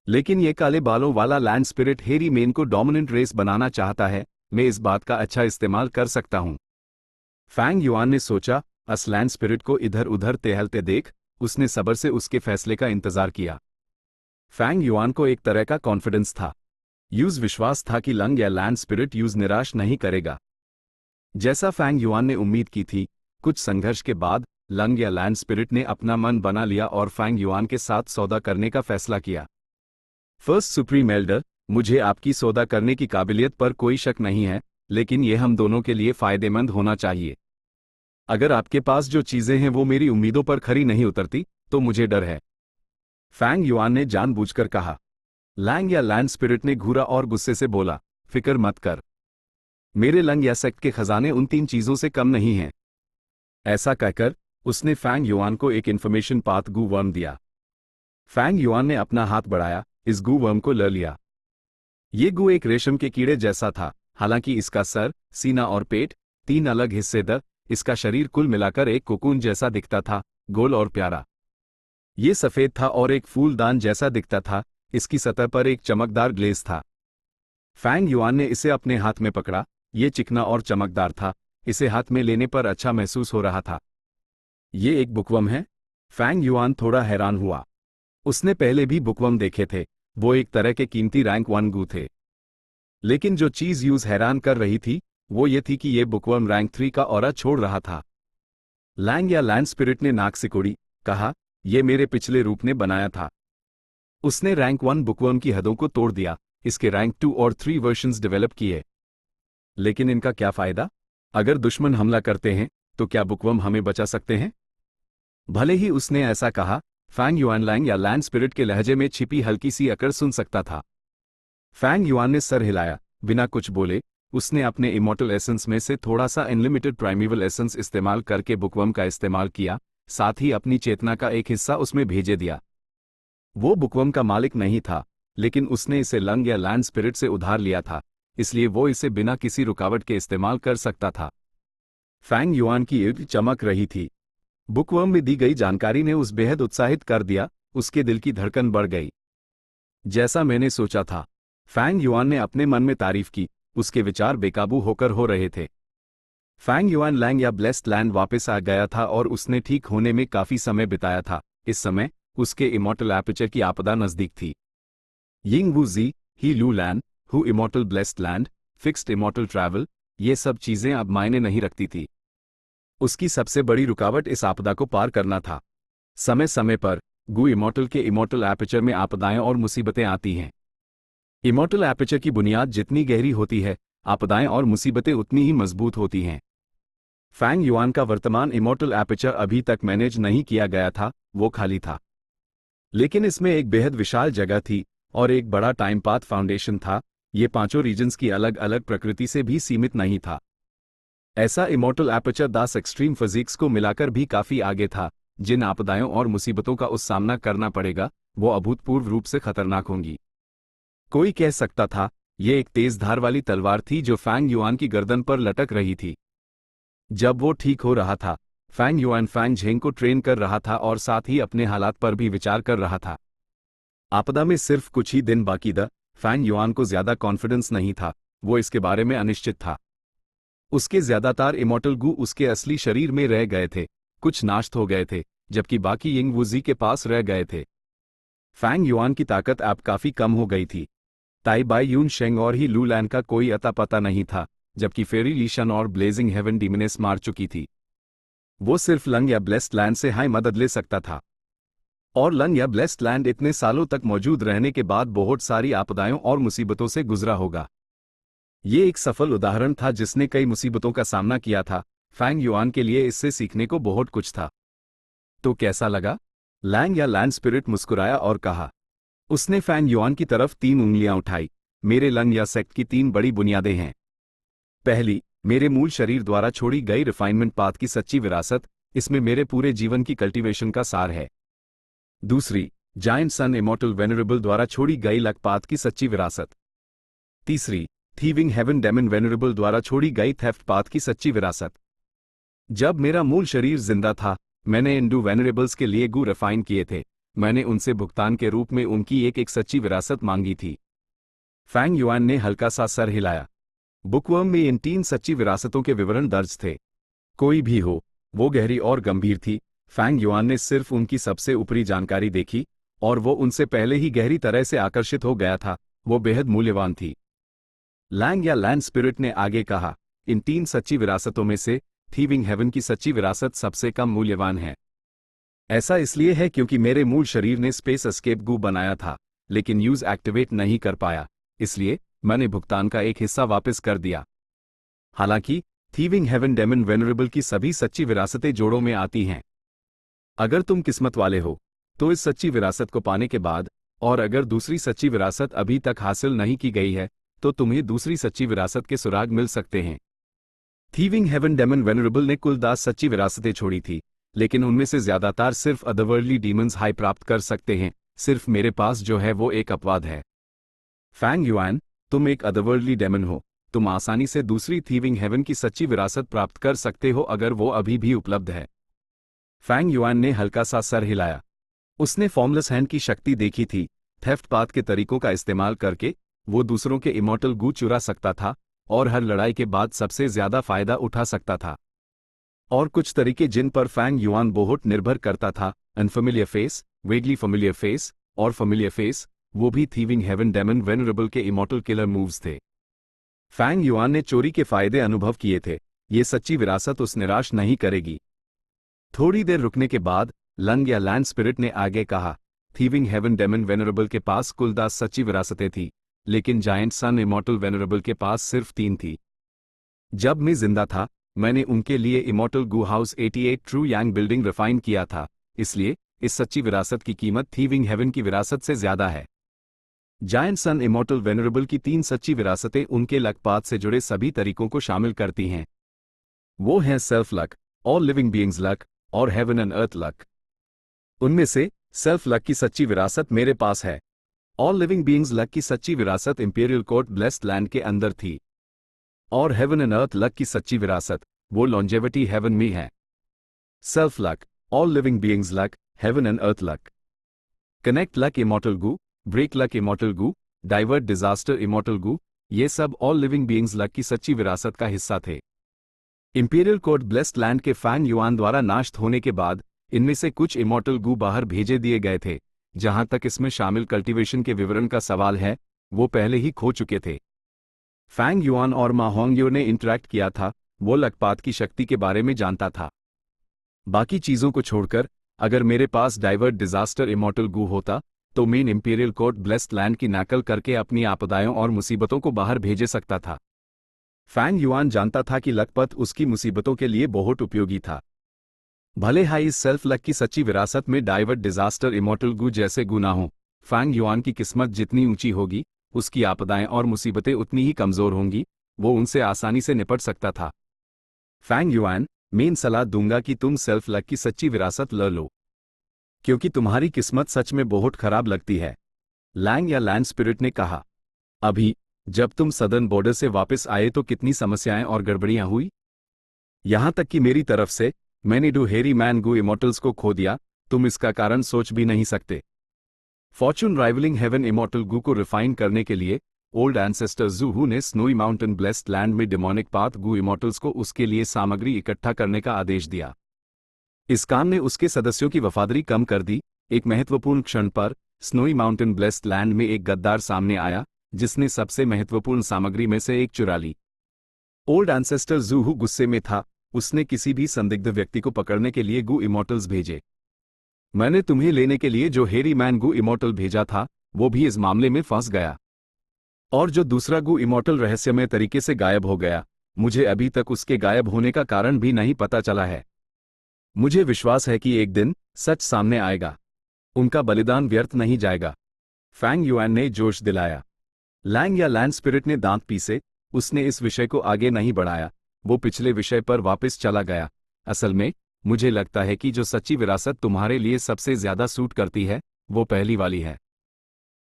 लेकिन ये काले बालों वाला लैंड स्पिरिट हेरी मैन को डोमिनेंट रेस बनाना चाहता है। मैं इस बात का अच्छा इस्तेमाल कर सकता हूं। फैंग युआन ने सोचा। अस लैंड स्पिरिट को इधर उधर टहलते देख उसने सब्र से उसके फैसले का इंतजार किया। फैंग युआन को एक तरह का कॉन्फिडेंस था। यूज विश्वास था कि लंग या लैंड स्पिरिट यूज निराश नहीं करेगा। जैसा फैंग युआन ने उम्मीद की थी, कुछ संघर्ष के बाद लंग या लैंड स्पिरिट ने अपना मन बना लिया और फैंग युआन के साथ सौदा करने का फैसला किया। फर्स्ट सुप्रीम एल्डर, मुझे आपकी सौदा करने की काबिलियत पर कोई शक नहीं है, लेकिन यह हम दोनों के लिए फायदेमंद होना चाहिए। अगर आपके पास जो चीजें हैं वो मेरी उम्मीदों पर खरी नहीं उतरती, तो मुझे डर है, फैंग युआन ने जानबूझकर कहा। लैंग या लैंड स्पिरिट ने घूरा और गुस्से से बोला, फिक्र मत कर, मेरे लंग या सेक्ट के खजाने उन 3 चीजों से कम नहीं हैं। ऐसा कहकर उसने फैंग युआन को एक इन्फॉर्मेशन पाथ गू वर्म दिया। फैंग युआन ने अपना हाथ बढ़ाया, इस गू वर्म को ले लिया। ये गू एक रेशम के कीड़े जैसा था, हालांकि इसका सर, सीना और पेट 3 अलग हिस्से थे। इसका शरीर कुल मिलाकर एक कोकून जैसा दिखता था, गोल और प्यारा। ये सफेद था और एक फूलदान जैसा दिखता था। इसकी सतह पर एक चमकदार ग्लेज था। फैंग युआन ने इसे अपने हाथ में पकड़ा। ये चिकना और चमकदार था, इसे हाथ में लेने पर अच्छा महसूस हो रहा था। ये एक बुकवर्म है? फैंग युआन थोड़ा हैरान हुआ। उसने पहले भी बुकवर्म देखे थे, वो एक तरह के कीमती रैंक 1 गू थे। लेकिन जो चीज यूज हैरान कर रही थी वो ये थी कि ये बुकवर्म रैंक 3 का ऑरा छोड़ रहा था। लैंग या लैंड स्पिरिट ने नाक सिकोड़ी, कहा, यह मेरे पिछले रूप ने बनाया था। उसने रैंक 1 बुकवर्म की हदों को तोड़ दिया, इसके रैंक 2 और 3 वर्जन्स डेवलप किए। लेकिन इनका क्या फायदा? अगर दुश्मन हमला करते हैं तो क्या बुकवर्म हमें बचा सकते हैं? भले ही उसने ऐसा कहा, फैंग युआन लैंग या लैंड स्पिरिट के लहजे में छिपी हल्की सी अकड़ सुन सकता था। फैंग युआन ने सर हिलाया, बिना कुछ बोले उसने अपने इमॉर्टल एसेंस में से थोड़ा सा अनलिमिटेड प्राइमेवल एसेंस इस्तेमाल करके बुकवर्म का इस्तेमाल किया, साथ ही अपनी चेतना का एक हिस्सा उसमें भेजे दिया। वो बुकवर्म का मालिक नहीं था, लेकिन उसने इसे लंग या लैंड स्पिरिट से उधार लिया था, इसलिए वो इसे बिना किसी रुकावट के इस्तेमाल कर सकता था। फैंग युआन की ईद चमक रही थी। बुकवर्म में दी गई जानकारी ने उस बेहद उत्साहित कर दिया, उसके दिल की धड़कन बढ़ गई। जैसा मैंने सोचा था, फैंग युआन ने अपने मन में तारीफ की, उसके विचार बेकाबू होकर हो रहे थे। Fang yuan Lang Ya blessed land वापस आ गया था और उसने ठीक होने में काफी समय बिताया था। इस समय उसके इमॉर्टल एपर्चर की आपदा नजदीक थी। यिंग वू जी, ही लू land, who immortal blessed land, fixed immortal travel, ये सब चीजें अब मायने नहीं रखती थी। उसकी सबसे बड़ी रुकावट इस आपदा को पार करना था। समय समय पर गू इमॉर्टल के इमॉर्टल एपर्चर में आपदाएं और मुसीबतें आती हैं। इमॉर्टल एपर्चर की बुनियाद जितनी गहरी होती है, आपदाएं और मुसीबतें उतनी ही मजबूत होती हैं। फैंग युआन का वर्तमान इमॉर्टल एपर्चर अभी तक मैनेज नहीं किया गया था, वो खाली था। लेकिन इसमें एक बेहद विशाल जगह थी और एक बड़ा टाइम पाथ फाउंडेशन था। ये 5 रीजन्स की अलग अलग प्रकृति से भी सीमित नहीं था। ऐसा इमॉर्टल एपर्चर 10 एक्सट्रीम फिजिक्स को मिलाकर भी काफी आगे था। जिन आपदाओं और मुसीबतों का उस सामना करना पड़ेगा, वो अभूतपूर्व रूप से खतरनाक होंगी। कोई कह सकता था, ये एक तेज धार वाली तलवार थी जो फैंग युआन की गर्दन पर लटक रही थी। जब वो ठीक हो रहा था, फैंग युआन फैंग झेंग को ट्रेन कर रहा था और साथ ही अपने हालात पर भी विचार कर रहा था। आपदा में सिर्फ कुछ ही दिन बाकी था। फैंग युआन को ज्यादा कॉन्फिडेंस नहीं था, वो इसके बारे में अनिश्चित था। उसके ज्यादातर इमॉर्टल गू उसके असली शरीर में रह गए थे, कुछ नाश हो गए थे, जबकि बाकी यिंग वुजी के पास रह गए थे। फैंग युआन की ताकत अब काफी कम हो गई थी। ताई बाई यून शेंग और ही लू लैन का कोई अता पता नहीं था, जबकि फेरी लीशन और ब्लेजिंग हेवन डिमिनेस मार चुकी थी। वो सिर्फ लंग या ब्लेस्ड लैंड से हाई मदद ले सकता था। और लंग या ब्लेस्ड लैंड इतने सालों तक मौजूद रहने के बाद बहुत सारी आपदाओं और मुसीबतों से गुजरा होगा। ये एक सफल उदाहरण था जिसने कई मुसीबतों का सामना किया था। फैंग युआन के लिए इससे सीखने को बहुत कुछ था। तो कैसा लगा? लैंग या लैंड स्पिरिट मुस्कुराया और कहा। उसने फैंग युआन की तरफ 3 उंगलियां उठाई। मेरे लंग या सेक्ट की 3 बड़ी बुनियादें हैं। पहली, मेरे मूल शरीर द्वारा छोड़ी गई रिफाइनमेंट पाथ की सच्ची विरासत, इसमें मेरे पूरे जीवन की कल्टीवेशन का सार है। दूसरी, जायंट सन इमॉर्टल वेनरेबल द्वारा छोड़ी गई लक पाथ की सच्ची विरासत। तीसरी, थीविंग हेवन डेमन वेनरेबल द्वारा छोड़ी गई थेफ्ट पाथ की सच्ची विरासत। जब मेरा मूल शरीर जिंदा था, मैंने इंडू वेनरेबल्स के लिए गू रिफाइन किए थे। मैंने उनसे भुगतान के रूप में उनकी एक सच्ची विरासत मांगी थी। फैंग युआन ने हल्का सा सर हिलाया। बुकवर्म में इन 3 सच्ची विरासतों के विवरण दर्ज थे। कोई भी हो, वो गहरी और गंभीर थी। फैंग युआन ने सिर्फ उनकी सबसे ऊपरी जानकारी देखी और वो उनसे पहले ही गहरी तरह से आकर्षित हो गया था। वो बेहद मूल्यवान थी। लैंग या लैंड स्पिरिट ने आगे कहा, इन 3 सच्ची विरासतों में से थीविंग हेवन की सच्ची विरासत सबसे कम मूल्यवान है। ऐसा इसलिए है क्योंकि मेरे मूल शरीर ने स्पेस एस्केप गू बनाया था, लेकिन यूज एक्टिवेट नहीं कर पाया, इसलिए मैंने भुगतान का एक हिस्सा वापस कर दिया। हालांकि थीविंग हेवन डेमन वेनरेबल की सभी सच्ची विरासतें जोड़ों में आती हैं। अगर तुम किस्मत वाले हो तो इस सच्ची विरासत को पाने के बाद, और अगर दूसरी सच्ची विरासत अभी तक हासिल नहीं की गई है, तो तुम्हें दूसरी सच्ची विरासत के सुराग मिल सकते हैं। थीविंग हेवन डेमन वेनरेबल ने कुल 10 सच्ची विरासतें छोड़ी थी, लेकिन उनमें से ज्यादातर सिर्फ अदरवर्ल्डली डीमंस हाई प्राप्त कर सकते हैं। सिर्फ मेरे पास जो है वो एक अपवाद है। फैंग युआन, तुम एक अदरवर्ल्डली डेमन हो। तुम आसानी से दूसरी थीविंग हेवन की सच्ची विरासत प्राप्त कर सकते हो अगर वो अभी भी उपलब्ध है। फैंग युआन ने हल्का सा सर हिलाया। उसने फॉर्मलेस हैंड की शक्ति देखी थी। थेफ्ट पाथ के तरीकों का इस्तेमाल करके वो दूसरों के इमॉर्टल गू चुरा सकता था और हर लड़ाई के बाद सबसे ज्यादा फायदा उठा सकता था। और कुछ तरीके जिन पर फैंग युआन बहुत निर्भर करता था, unfamiliar face, vaguely familiar face और फेमिलियर फेस, वो भी थीविंग हेवन डेमन वेनरेबल के इमॉर्टल किलर मूव्स थे। फैंग युआन ने चोरी के फायदे अनुभव किए थे। ये सच्ची विरासत उस निराश नहीं करेगी। थोड़ी देर रुकने के बाद लंग या लैंड स्पिरिट ने आगे कहा, थीविंग हेवन डेमन वेनरेबल के पास कुल 10 सच्ची विरासतें थी, लेकिन जायंट सन इमॉर्टल वेनरेबल के पास सिर्फ 3 थी। जब मैं जिंदा था, मैंने उनके लिए इमॉर्टल गू हाउस 88 ट्रू यांग बिल्डिंग रिफाइन किया था, इसलिए इस सच्ची विरासत की कीमत थीविंग हेवन की विरासत से ज्यादा है। जायंट सन इमॉर्टल वेनरेबल की 3 सच्ची विरासतें उनके लक पाथ से जुड़े सभी तरीकों को शामिल करती हैं। वो हैं self luck, all living beings luck और हेवन एंड अर्थ लक। उनमें से सेल्फ लक की सच्ची विरासत मेरे पास है। ऑल लिविंग बीइंग्स लक की सच्ची विरासत इंपीरियल कोर्ट ब्लेस्ड लैंड के अंदर थी। और हेवन एंड अर्थ लक की सच्ची विरासत वो लॉन्जेविटी हेवन में है। Self luck, all living beings luck, heaven and earth luck. Connect luck immortal Gu, break luck immortal Gu, divert disaster immortal Gu, ये सब ऑल लिविंग बीइंग्स लक की सच्ची विरासत का हिस्सा थे। इंपीरियल कोर्ट ब्लेस्ड लैंड के फैंग युआन द्वारा नाश होने के बाद इनमें से कुछ इमॉर्टल गू बाहर भेजे दिए गए थे। जहां तक इसमें शामिल कल्टीवेशन के विवरण का सवाल है, वो पहले ही खो चुके थे। फैंग युआन और मा होंगयो ने इंटरैक्ट किया था, वो लकपात की शक्ति के बारे में जानता था। बाकी चीजों को छोड़कर, अगर मेरे पास डाइवर्ट डिजास्टर इमॉर्टल गू होता, तो main imperial court blessed land की नकल करके अपनी आपदाओं और मुसीबतों को बाहर भेजे सकता था। फैंग युआन जानता था कि लकपत उसकी मुसीबतों के लिए बहुत उपयोगी था। भले हाई इस सेल्फ लक की सच्ची विरासत में डाइवर्ट डिजास्टर इमॉर्टल गू जैसे गुना हो, फैंग युआन की किस्मत जितनी ऊंची होगी, उसकी आपदाएं और मुसीबतें उतनी ही कमजोर होंगी, वो उनसे आसानी से निपट सकता था। फैंग युआन, मेन सलाह दूंगा कि तुम सेल्फ लक की सच्ची विरासत ल लो, क्योंकि तुम्हारी किस्मत सच में बहुत खराब लगती है। लैंग या लैंड स्पिरिट ने कहा, अभी जब तुम सदर्न बॉर्डर से वापस आए तो कितनी समस्याएं और गड़बड़ियां हुई। यहां तक कि मेरी तरफ से मैंने डू हेरी मैन गू इमॉर्टल्स को खो दिया, तुम इसका कारण सोच भी नहीं सकते। फॉर्चून राइवलिंग हेवन इमॉर्टल गू को रिफाइन करने के लिए ओल्ड एंसेस्टर ज़ूहू ने स्नोई माउंटेन ब्लेस्ड लैंड में डिमोनिक पाथ गू इमॉर्टल्स को उसके लिए सामग्री इकट्ठा करने का आदेश दिया। इस काम ने उसके सदस्यों की वफादारी कम कर दी। एक महत्वपूर्ण क्षण पर स्नोई माउंटेन ब्लेस्ड लैंड में एक गद्दार सामने आया, जिसने सबसे महत्वपूर्ण सामग्री में से एक चुरा ली। ओल्ड एंसेस्टर ज़ूहू गुस्से में था। उसने किसी भी संदिग्ध व्यक्ति को पकड़ने के लिए गू इमॉर्टल्स भेजे। मैंने तुम्हें लेने के लिए जो हेरी मैन गू इमॉर्टल भेजा था, वो भी इस मामले में फंस गया। और जो दूसरा गू इमॉर्टल रहस्यमय तरीके से गायब हो गया, मुझे अभी तक उसके गायब होने का कारण भी नहीं पता चला है। मुझे विश्वास है कि एक दिन सच सामने आएगा। उनका बलिदान व्यर्थ नहीं जाएगा। फैंग युआन ने जोश दिलाया। लैंग या लैंड स्पिरिट ने दांत पीसे। उसने इस विषय को आगे नहीं बढ़ाया। वो पिछले विषय पर वापस चला गया। असल में मुझे लगता है कि जो सच्ची विरासत तुम्हारे लिए सबसे ज्यादा सूट करती है, वो पहली वाली है।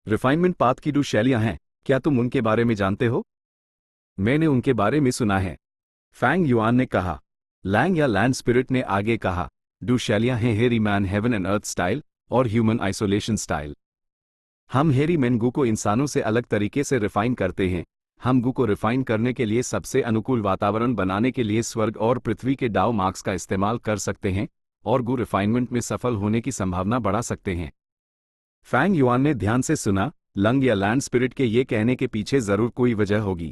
रिफाइनमेंट पाथ की दो शैलियां हैं, क्या तुम उनके बारे में जानते हो? मैंने उनके बारे में सुना है, फैंग युआन ने कहा। लैंग या लैंड स्पिरिट ने आगे कहा, दो शैलियां हैं हेरी man haven and earth style और ह्यूमन आइसोलेशन स्टाइल। हम हेरी मैन गू को इंसानों से अलग तरीके से रिफाइन करते हैं। हम गू को रिफाइन करने के लिए सबसे अनुकूल वातावरण बनाने के लिए स्वर्ग और पृथ्वी के डाउ मार्क्स का इस्तेमाल कर सकते हैं और गू रिफाइनमेंट में सफल होने की संभावना बढ़ा सकते हैं। फैंग युआन ने ध्यान से सुना। लंग या लैंड स्पिरिट के ये कहने के पीछे जरूर कोई वजह होगी।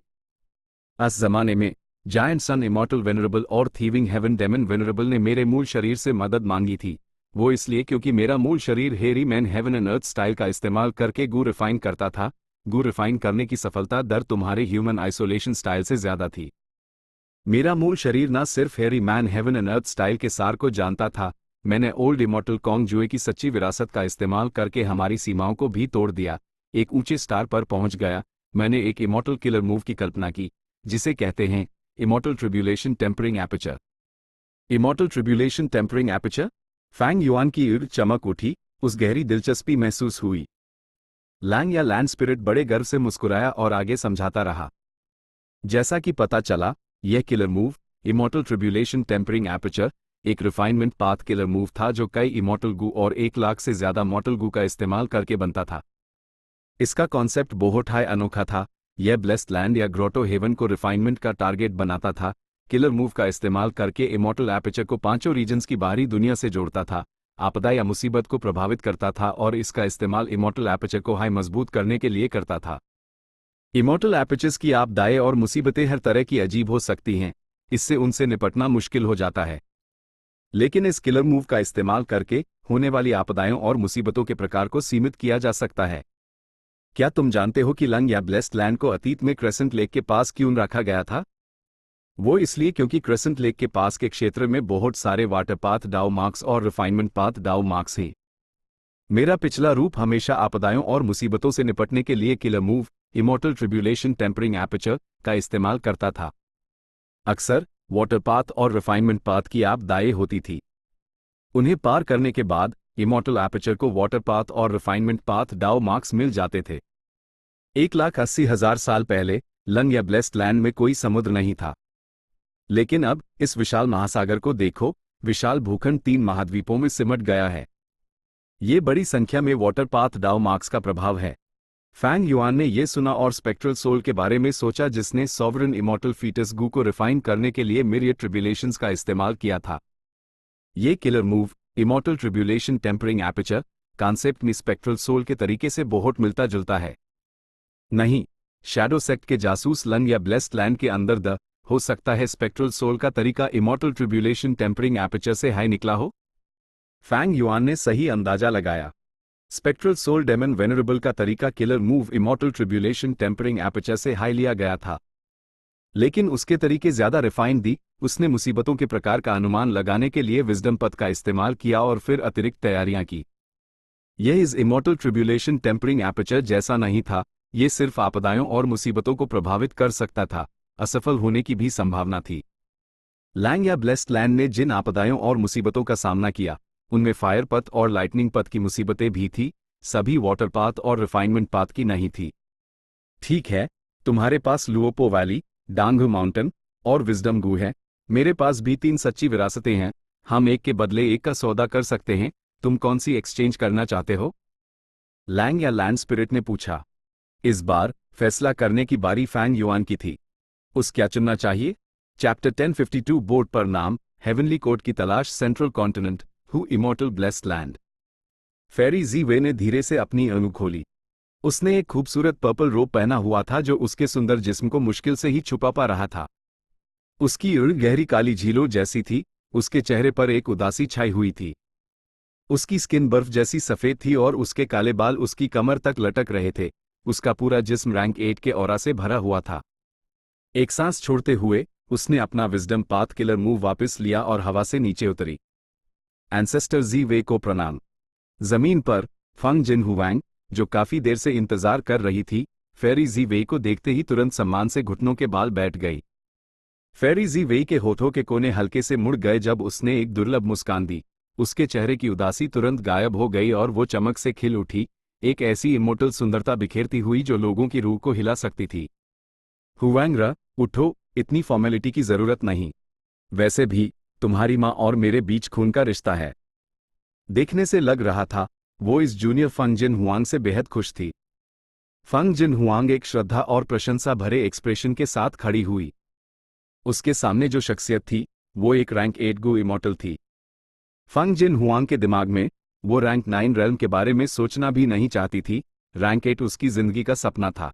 इस जमाने में जायंट सन इमॉर्टल वेनरेबल और थीविंग हेवन डेमन वेनरेबल ने मेरे मूल शरीर से मदद मांगी थी। वो इसलिए क्योंकि मेरा मूल शरीर हेरी man haven and earth style का इस्तेमाल करके गू रिफाइन करता था। गू रिफाइन करने की सफलता दर तुम्हारे ह्यूमन आइसोलेशन स्टाइल से ज्यादा थी। मेरा मूल शरीर न सिर्फ हेरी man haven and earth style के सार को जानता था, मैंने ओल्ड इमॉर्टल कॉन्ग जुए की सच्ची विरासत का इस्तेमाल करके हमारी सीमाओं को भी तोड़ दिया। एक ऊंचे स्टार पर पहुंच गया। मैंने एक इमॉर्टल किलर मूव की कल्पना की, जिसे कहते हैं immortal tribulation tempering aperture. Immortal tribulation tempering aperture. Fang Yuan की ईर्द चमक उठी, उस गहरी दिलचस्पी महसूस हुई। लैंग या लैंड स्पिरिट बड़े गर्व से मुस्कुराया और आगे समझाता रहा। जैसा कि पता चला, यह killer move immortal tribulation tempering aperture एक रिफाइनमेंट पाथ किलर मूव था जो कई इमॉर्टल गू और 1 लाख से ज्यादा मॉर्टल गू का इस्तेमाल करके बनता था। इसका कॉन्सेप्ट बहुत हाई अनोखा था। यह ब्लेस्ड लैंड या ग्रोटो हेवन को रिफाइनमेंट का टारगेट बनाता था। किलर मूव का इस्तेमाल करके इमॉर्टल एपर्चर को 5 रीजन्स की बाहरी दुनिया से जोड़ता था, आपदा या मुसीबत को प्रभावित करता था और इसका इस्तेमाल इमॉर्टल एपर्चर को हाई मजबूत करने के लिए करता था। इमॉर्टल एपर्चर्स की आपदाएं और मुसीबतें हर तरह की अजीब हो सकती हैं, इससे उनसे निपटना मुश्किल हो जाता है। लेकिन इस किलर मूव का इस्तेमाल करके होने वाली आपदाओं और मुसीबतों के प्रकार को सीमित किया जा सकता है। क्या तुम जानते हो कि लंग या ब्लेस्ड लैंड को अतीत में क्रेसेंट लेक के पास क्यों रखा गया था? वो इसलिए क्योंकि क्रेसेंट लेक के पास के क्षेत्र में बहुत सारे वाटर पाथ डाउ मार्क्स और रिफाइनमेंट पाथ डाउ मार्क्स हैं। मेरा पिछला रूप हमेशा आपदाओं और मुसीबतों से निपटने के लिए killer move immortal tribulation tempering aperture का इस्तेमाल करता था। अक्सर वाटर पाथ और रिफाइनमेंट पाथ की आपदाएं होती थी। उन्हें पार करने के बाद इमॉर्टल एपर्चर को वाटर पाथ और रिफाइनमेंट पाथ डाउ मार्क्स मिल जाते थे। 1,80,000 साल पहले लंग या ब्लेस्ड लैंड में कोई समुद्र नहीं था। लेकिन अब इस विशाल महासागर को देखो, विशाल भूखंड 3 महाद्वीपों में सिमट गया है। ये बड़ी संख्या में वाटर पाथ डाउ मार्क्स का प्रभाव है। फैंग युआन ने यह सुना और स्पेक्ट्रल सोल के बारे में सोचा, जिसने सॉवरन इमॉर्टल फीटस गू को रिफाइन करने के लिए मिरियड ट्रिब्यूलेशंस का इस्तेमाल किया था। ये killer move immortal tribulation tempering aperture concept में स्पेक्ट्रल सोल के तरीके से बहुत मिलता जुलता है। नहीं, शैडो सेक्ट के जासूस लंग या ब्लेस्ड लैंड के अंदर हो सकता है स्पेक्ट्रल सोल का तरीका इमॉर्टल ट्रिब्यूलेशन टेम्परिंग एपर्चर से हाई निकला हो। फैंग युआन ने सही अंदाजा लगाया। स्पेक्ट्रल सोल डेमन वेनरेबल का तरीका killer move immortal tribulation tempering aperture से हाई लिया गया था, लेकिन उसके तरीके ज्यादा रिफाइंड दी। उसने मुसीबतों के प्रकार का अनुमान लगाने के लिए विजडम पथ का इस्तेमाल किया और फिर अतिरिक्त तैयारियां की। यह इस इमॉर्टल ट्रिब्यूलेशन टेम्परिंग एपर्चर जैसा नहीं था। यह सिर्फ आपदाओं और मुसीबतों को प्रभावित कर सकता था, असफल होने की भी संभावना थी। लैंग या ब्लेस्ड लैंड ने जिन आपदाओं और मुसीबतों का सामना किया, उनमें फायर पथ और लाइटनिंग पथ की मुसीबतें भी थी, सभी वाटर पाथ और रिफाइनमेंट पाथ की नहीं थी। ठीक है, तुम्हारे पास लुओपो वैली, डांग माउंटेन और विजडम गू है। मेरे पास भी 3 सच्ची विरासतें हैं। हम एक के बदले एक का सौदा कर सकते हैं। तुम कौन सी एक्सचेंज करना चाहते हो? लैंग या लैंड स्पिरिट ने पूछा। इस बार फैसला करने की बारी फैंग युआन की थी। उस क्या चुनना चाहिए? चैप्टर 1052 बोर्ड पर नाम हेवनली कोड की तलाश central continent Hu immortal blessed land. Fairy Zi Wei ने धीरे से अपनी अणु खोली। उसने एक खूबसूरत पर्पल रोब पहना हुआ था जो उसके सुंदर जिस्म को मुश्किल से ही छुपा पा रहा था। उसकी उड़ गहरी काली झीलों जैसी थी। उसके चेहरे पर एक उदासी छाई हुई थी। उसकी स्किन बर्फ जैसी सफेद थी और उसके काले बाल उसकी कमर तक लटक रहे थे। उसका पूरा जिस्म रैंक 8 के ऑरा से भरा हुआ था। एक सांस छोड़ते हुए उसने अपना विजडम पाथ किलर मूव वापस लिया और हवा से नीचे उतरी। एंसेस्टर जी वे को प्रणाम। जमीन पर फंग जिन हुआंग, जो काफी देर से इंतजार कर रही थी, फेरी जी वे को देखते ही तुरंत सम्मान से घुटनों के बाल बैठ गई। फेरी जी वे के होठों के कोने हल्के से मुड़ गए जब उसने एक दुर्लभ मुस्कान दी। उसके चेहरे की उदासी तुरंत गायब हो गई और वो चमक से खिल उठी, एक ऐसी इमोर्टल सुंदरता बिखेरती हुई जो लोगों की रूह को हिला सकती थी। हुआंग, उठो, इतनी फॉर्मेलिटी की जरूरत नहीं। वैसे भी तुम्हारी माँ और मेरे बीच खून का रिश्ता है। देखने से लग रहा था वो इस जूनियर फंग जिन हुआंग से बेहद खुश थी। फंग जिन हुआंग एक श्रद्धा और प्रशंसा भरे एक्सप्रेशन के साथ खड़ी हुई। उसके सामने जो शख्सियत थी वो एक रैंक 8 गू इमॉर्टल थी। फंग जिन हुआंग के दिमाग में वो रैंक 9 रेल्म के बारे में सोचना भी नहीं चाहती थी। रैंक 8 उसकी जिंदगी का सपना था।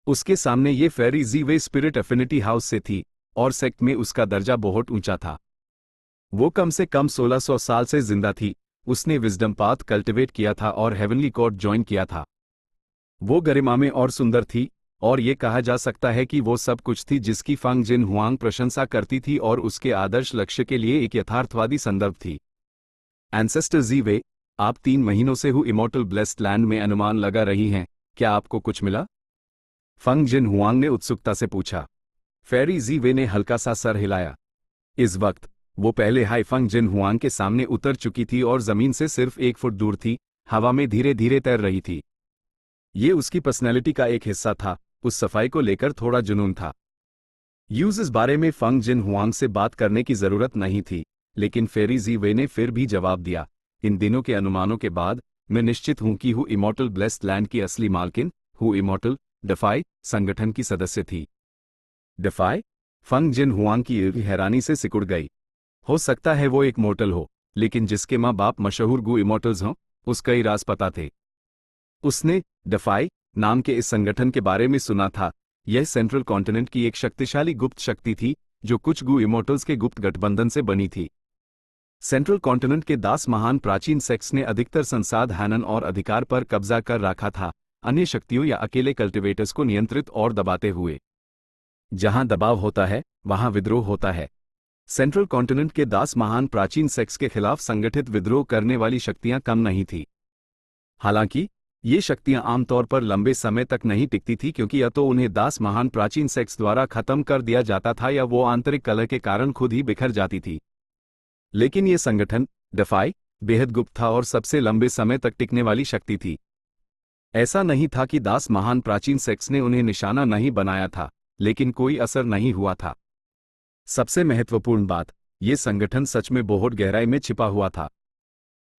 उसके सामने ये फेरी जी वे स्पिरिट एफिनिटी हाउस से थी, और सेक्ट में उसका दर्जा बहुत ऊंचा था। वो कम से कम 1600 साल से जिंदा थी। उसने विजडम पाथ कल्टिवेट किया था और हेवनली कोर्ट ज्वाइन किया था। वो गरिमा में और सुंदर थी, और ये कहा जा सकता है कि वो सब कुछ थी जिसकी फंग जिन हुआंग प्रशंसा करती थी और उसके आदर्श लक्ष्य के लिए एक यथार्थवादी संदर्भ थी। एंसेस्टर जी वे, आप 3 महीनों से हु इमॉर्टल ब्लेस्ड लैंड में अनुमान लगा रही हैं, क्या आपको कुछ मिला? फंग जिन हुआंग ने उत्सुकता से पूछा। फेरी जी वे ने हल्का सा सर हिलाया। इस वक्त वो पहले हाई फंग जिन हुआंग के सामने उतर चुकी थी और जमीन से सिर्फ 1 फुट दूर थी, हवा में धीरे धीरे तैर रही थी। ये उसकी पर्सनैलिटी का एक हिस्सा था, उस सफाई को लेकर थोड़ा जुनून था। इस बारे में फंग जिन हुआंग से बात करने की जरूरत नहीं थी, लेकिन फेरी जी वे ने फिर भी जवाब दिया, इन दिनों के अनुमानों के बाद मैं निश्चित हूं कि हु इमॉर्टल ब्लेस्ड लैंड की असली मालकिन हु इमॉर्टल डेफाई संगठन की सदस्य थी। डेफाई? फंग जिन हुआंग की हैरानी से सिकुड़ गई। हो सकता है वो एक मोर्टल हो, लेकिन जिसके माँ बाप मशहूर गु इमॉर्टल्स हों, उसका ही राज पता थे। उसने डेफाई नाम के इस संगठन के बारे में सुना था। यह सेंट्रल कॉन्टिनेंट की एक शक्तिशाली गुप्त शक्ति थी जो कुछ गु इमॉर्टल्स के गुप्त गठबंधन से बनी थी। सेंट्रल कॉन्टिनेंट के 10 महान प्राचीन सेक्ट्स ने अधिकतर संसाधन और अधिकार पर कब्जा कर रखा था, अन्य शक्तियों या अकेले कल्टिवेटर्स को नियंत्रित और दबाते हुए। जहां दबाव होता है वहां विद्रोह होता है। सेंट्रल कॉन्टिनेंट के 10 महान प्राचीन सेक्ट्स के खिलाफ संगठित विद्रोह करने वाली शक्तियां कम नहीं थी। हालांकि ये शक्तियां आमतौर पर लंबे समय तक नहीं टिकती थी, क्योंकि या तो उन्हें 10 महान प्राचीन सेक्ट्स द्वारा खत्म कर दिया जाता था या वो आंतरिक कलह के कारण खुद ही बिखर जाती थी। लेकिन ये संगठन डेफाई बेहद गुप्त था और सबसे लंबे समय तक टिकने वाली शक्ति थी। ऐसा नहीं था कि 10 महान प्राचीन सेक्ट्स ने उन्हें निशाना नहीं बनाया था, लेकिन कोई असर नहीं हुआ था। सबसे महत्वपूर्ण बात, ये संगठन सच में बहुत गहराई में छिपा हुआ था।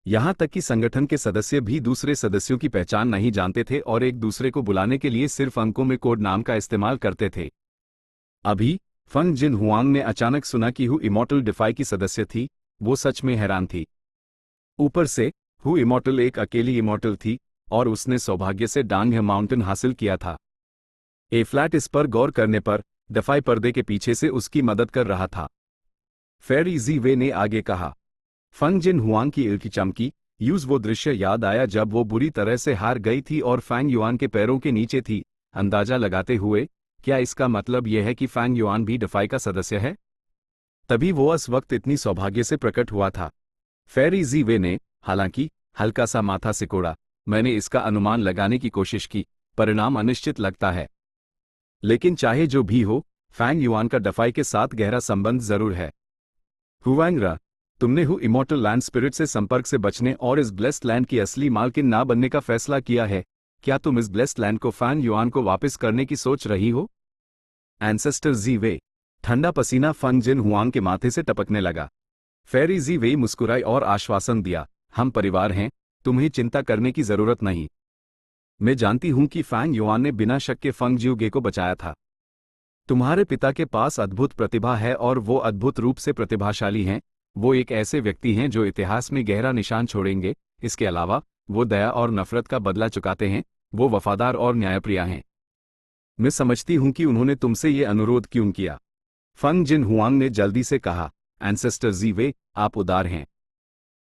यहां तक कि संगठन के सदस्य भी दूसरे सदस्यों की पहचान नहीं जानते थे और एक दूसरे को बुलाने के लिए सिर्फ अंकों में कोड नाम का इस्तेमाल करते थे। अभी फंग जिन हुआंग ने अचानक सुना कि हु इमॉर्टल डेफाई की सदस्य थी। वो सच में हैरान थी। ऊपर से हु इमॉर्टल एक अकेली इमॉर्टल थी और उसने सौभाग्य से डांग माउंटेन हासिल किया था। ए फ्लैट इस पर गौर करने पर डेफाई पर्दे के पीछे से उसकी मदद कर रहा था। फेरी जी वे ने आगे कहा। फंग जिन हुआंग की इल्की चमकी। वो दृश्य याद आया जब वो बुरी तरह से हार गई थी और फैंग युआन के पैरों के नीचे थी, अंदाजा लगाते हुए, क्या इसका मतलब यह है कि फैंग युआन भी डेफाई का सदस्य है? तभी वो उस वक्त इतनी सौभाग्य से प्रकट हुआ था। फेरी जी वे ने हालांकि हल्का सा माथा सिकोड़ा। मैंने इसका अनुमान लगाने की कोशिश की, परिणाम अनिश्चित लगता है। लेकिन चाहे जो भी हो, फैंग युआन का डेफाई के साथ गहरा संबंध जरूर है। हुआंगरा, तुमने हु इमॉर्टल लैंड स्पिरिट से संपर्क से बचने और इस ब्लेस्ड लैंड की असली मालकिन ना बनने का फैसला किया है। क्या तुम इस ब्लेस्ड लैंड को फैंग युआन को वापस करने की सोच रही हो? एंसेस्टर जी वे। ठंडा पसीना फंग जिन हुआंग के माथे से टपकने लगा। फेरी जी वे मुस्कुराई और आश्वासन दिया, हम परिवार हैं, तुम्हें चिंता करने की जरूरत नहीं। मैं जानती हूं कि फैंग युआन ने बिना शक के फंग जिउगे को बचाया था। तुम्हारे पिता के पास अद्भुत प्रतिभा है और वो अद्भुत रूप से प्रतिभाशाली हैं। वो एक ऐसे व्यक्ति हैं जो इतिहास में गहरा निशान छोड़ेंगे। इसके अलावा वो दया और नफरत का बदला चुकाते हैं। वो वफादार और न्यायप्रिय हैं। मैं समझती हूं कि उन्होंने तुमसे ये अनुरोध क्यों किया। फंग जिन हुआंग ने जल्दी से कहा, एंसेस्टर जी वे, आप उदार हैं।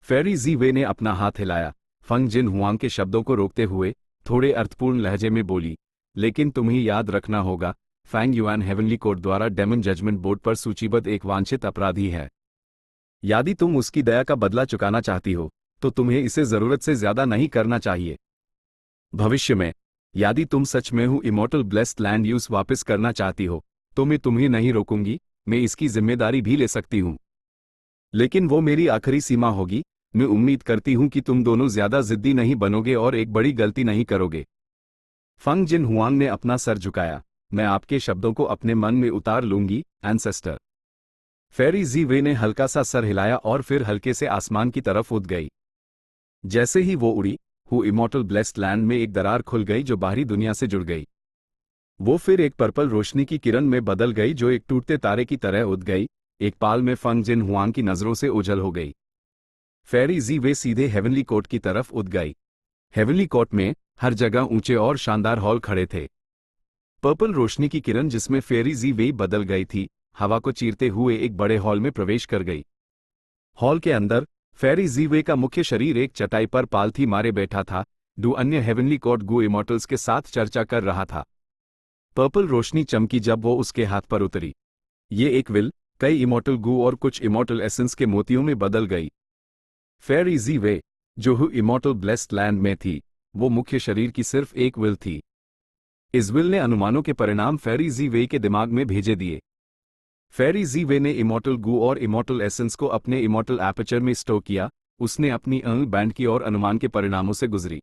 फेरी जी वे ने अपना हाथ हिलाया। फंग जिन हुआंग के शब्दों को रोकते हुए थोड़े अर्थपूर्ण लहजे में बोली, लेकिन तुम्हें याद रखना होगा, फैंग युआन हेवनली कोर्ट द्वारा डेमन जजमेंट बोर्ड पर सूचीबद्ध एक वांछित अपराधी है। यदि तुम उसकी दया का बदला चुकाना चाहती हो, तो तुम्हें इसे जरूरत से ज्यादा नहीं करना चाहिए। भविष्य में यदि तुम सच में who immortal blessed land use वापस करना चाहती हो, तो मैं तुम्हें नहीं रोकूंगी। मैं इसकी जिम्मेदारी भी ले सकती हूं, लेकिन वो मेरी आखिरी सीमा होगी। मैं उम्मीद करती हूं कि तुम दोनों ज्यादा जिद्दी नहीं बनोगे और एक बड़ी गलती नहीं करोगे। फंग जिन हुआंग ने अपना सर झुकाया। मैं आपके शब्दों को अपने मन में उतार लूंगी, एंसेस्टर। फेरी जी वे ने हल्का सा सर हिलाया और फिर हल्के से आसमान की तरफ उड़ गई। जैसे ही वो उड़ी, हु इमॉर्टल ब्लेस्ड लैंड में एक दरार खुल गई जो बाहरी दुनिया से जुड़ गई। वो फिर एक पर्पल रोशनी की किरण में बदल गई जो एक टूटते तारे की तरह उड़ गई। एक पाल में फंग जिन हुआंग की नजरों से ओझल हो गई। फेरी जी वे सीधे हेवनली कोर्ट की तरफ उड़ गई। हेवनली कोर्ट में हर जगह ऊंचे और शानदार हॉल खड़े थे। पर्पल रोशनी की किरण जिसमें फेरी जी वे बदल गई थी, हवा को चीरते हुए एक बड़े हॉल में प्रवेश कर गई। हॉल के अंदर फेरी जीवे का मुख्य शरीर एक चटाई पर पालथी मारे बैठा था। दो अन्य हेवनली कोर्ट गू इमॉर्टल्स के साथ चर्चा कर रहा था। पर्पल रोशनी चमकी जब वो उसके हाथ पर उतरी। ये एक विल, कई इमॉर्टल गू और कुछ इमॉर्टल एसेंस के मोतियों में बदल गई। फेरी जीवे, जो इमॉर्टल ब्लेस्ड लैंड में थी, वो मुख्य शरीर की सिर्फ एक विल थी। इस विल ने अनुमानों के परिणाम फेरी जीवे के दिमाग में भेजे दिए। फेरी जीवे ने इमॉर्टल गू और इमॉर्टल एसेंस को अपने इमॉर्टल एपर्चर में स्टोर किया। उसने अपनी बैंड की और अनुमान के परिणामों से गुजरी।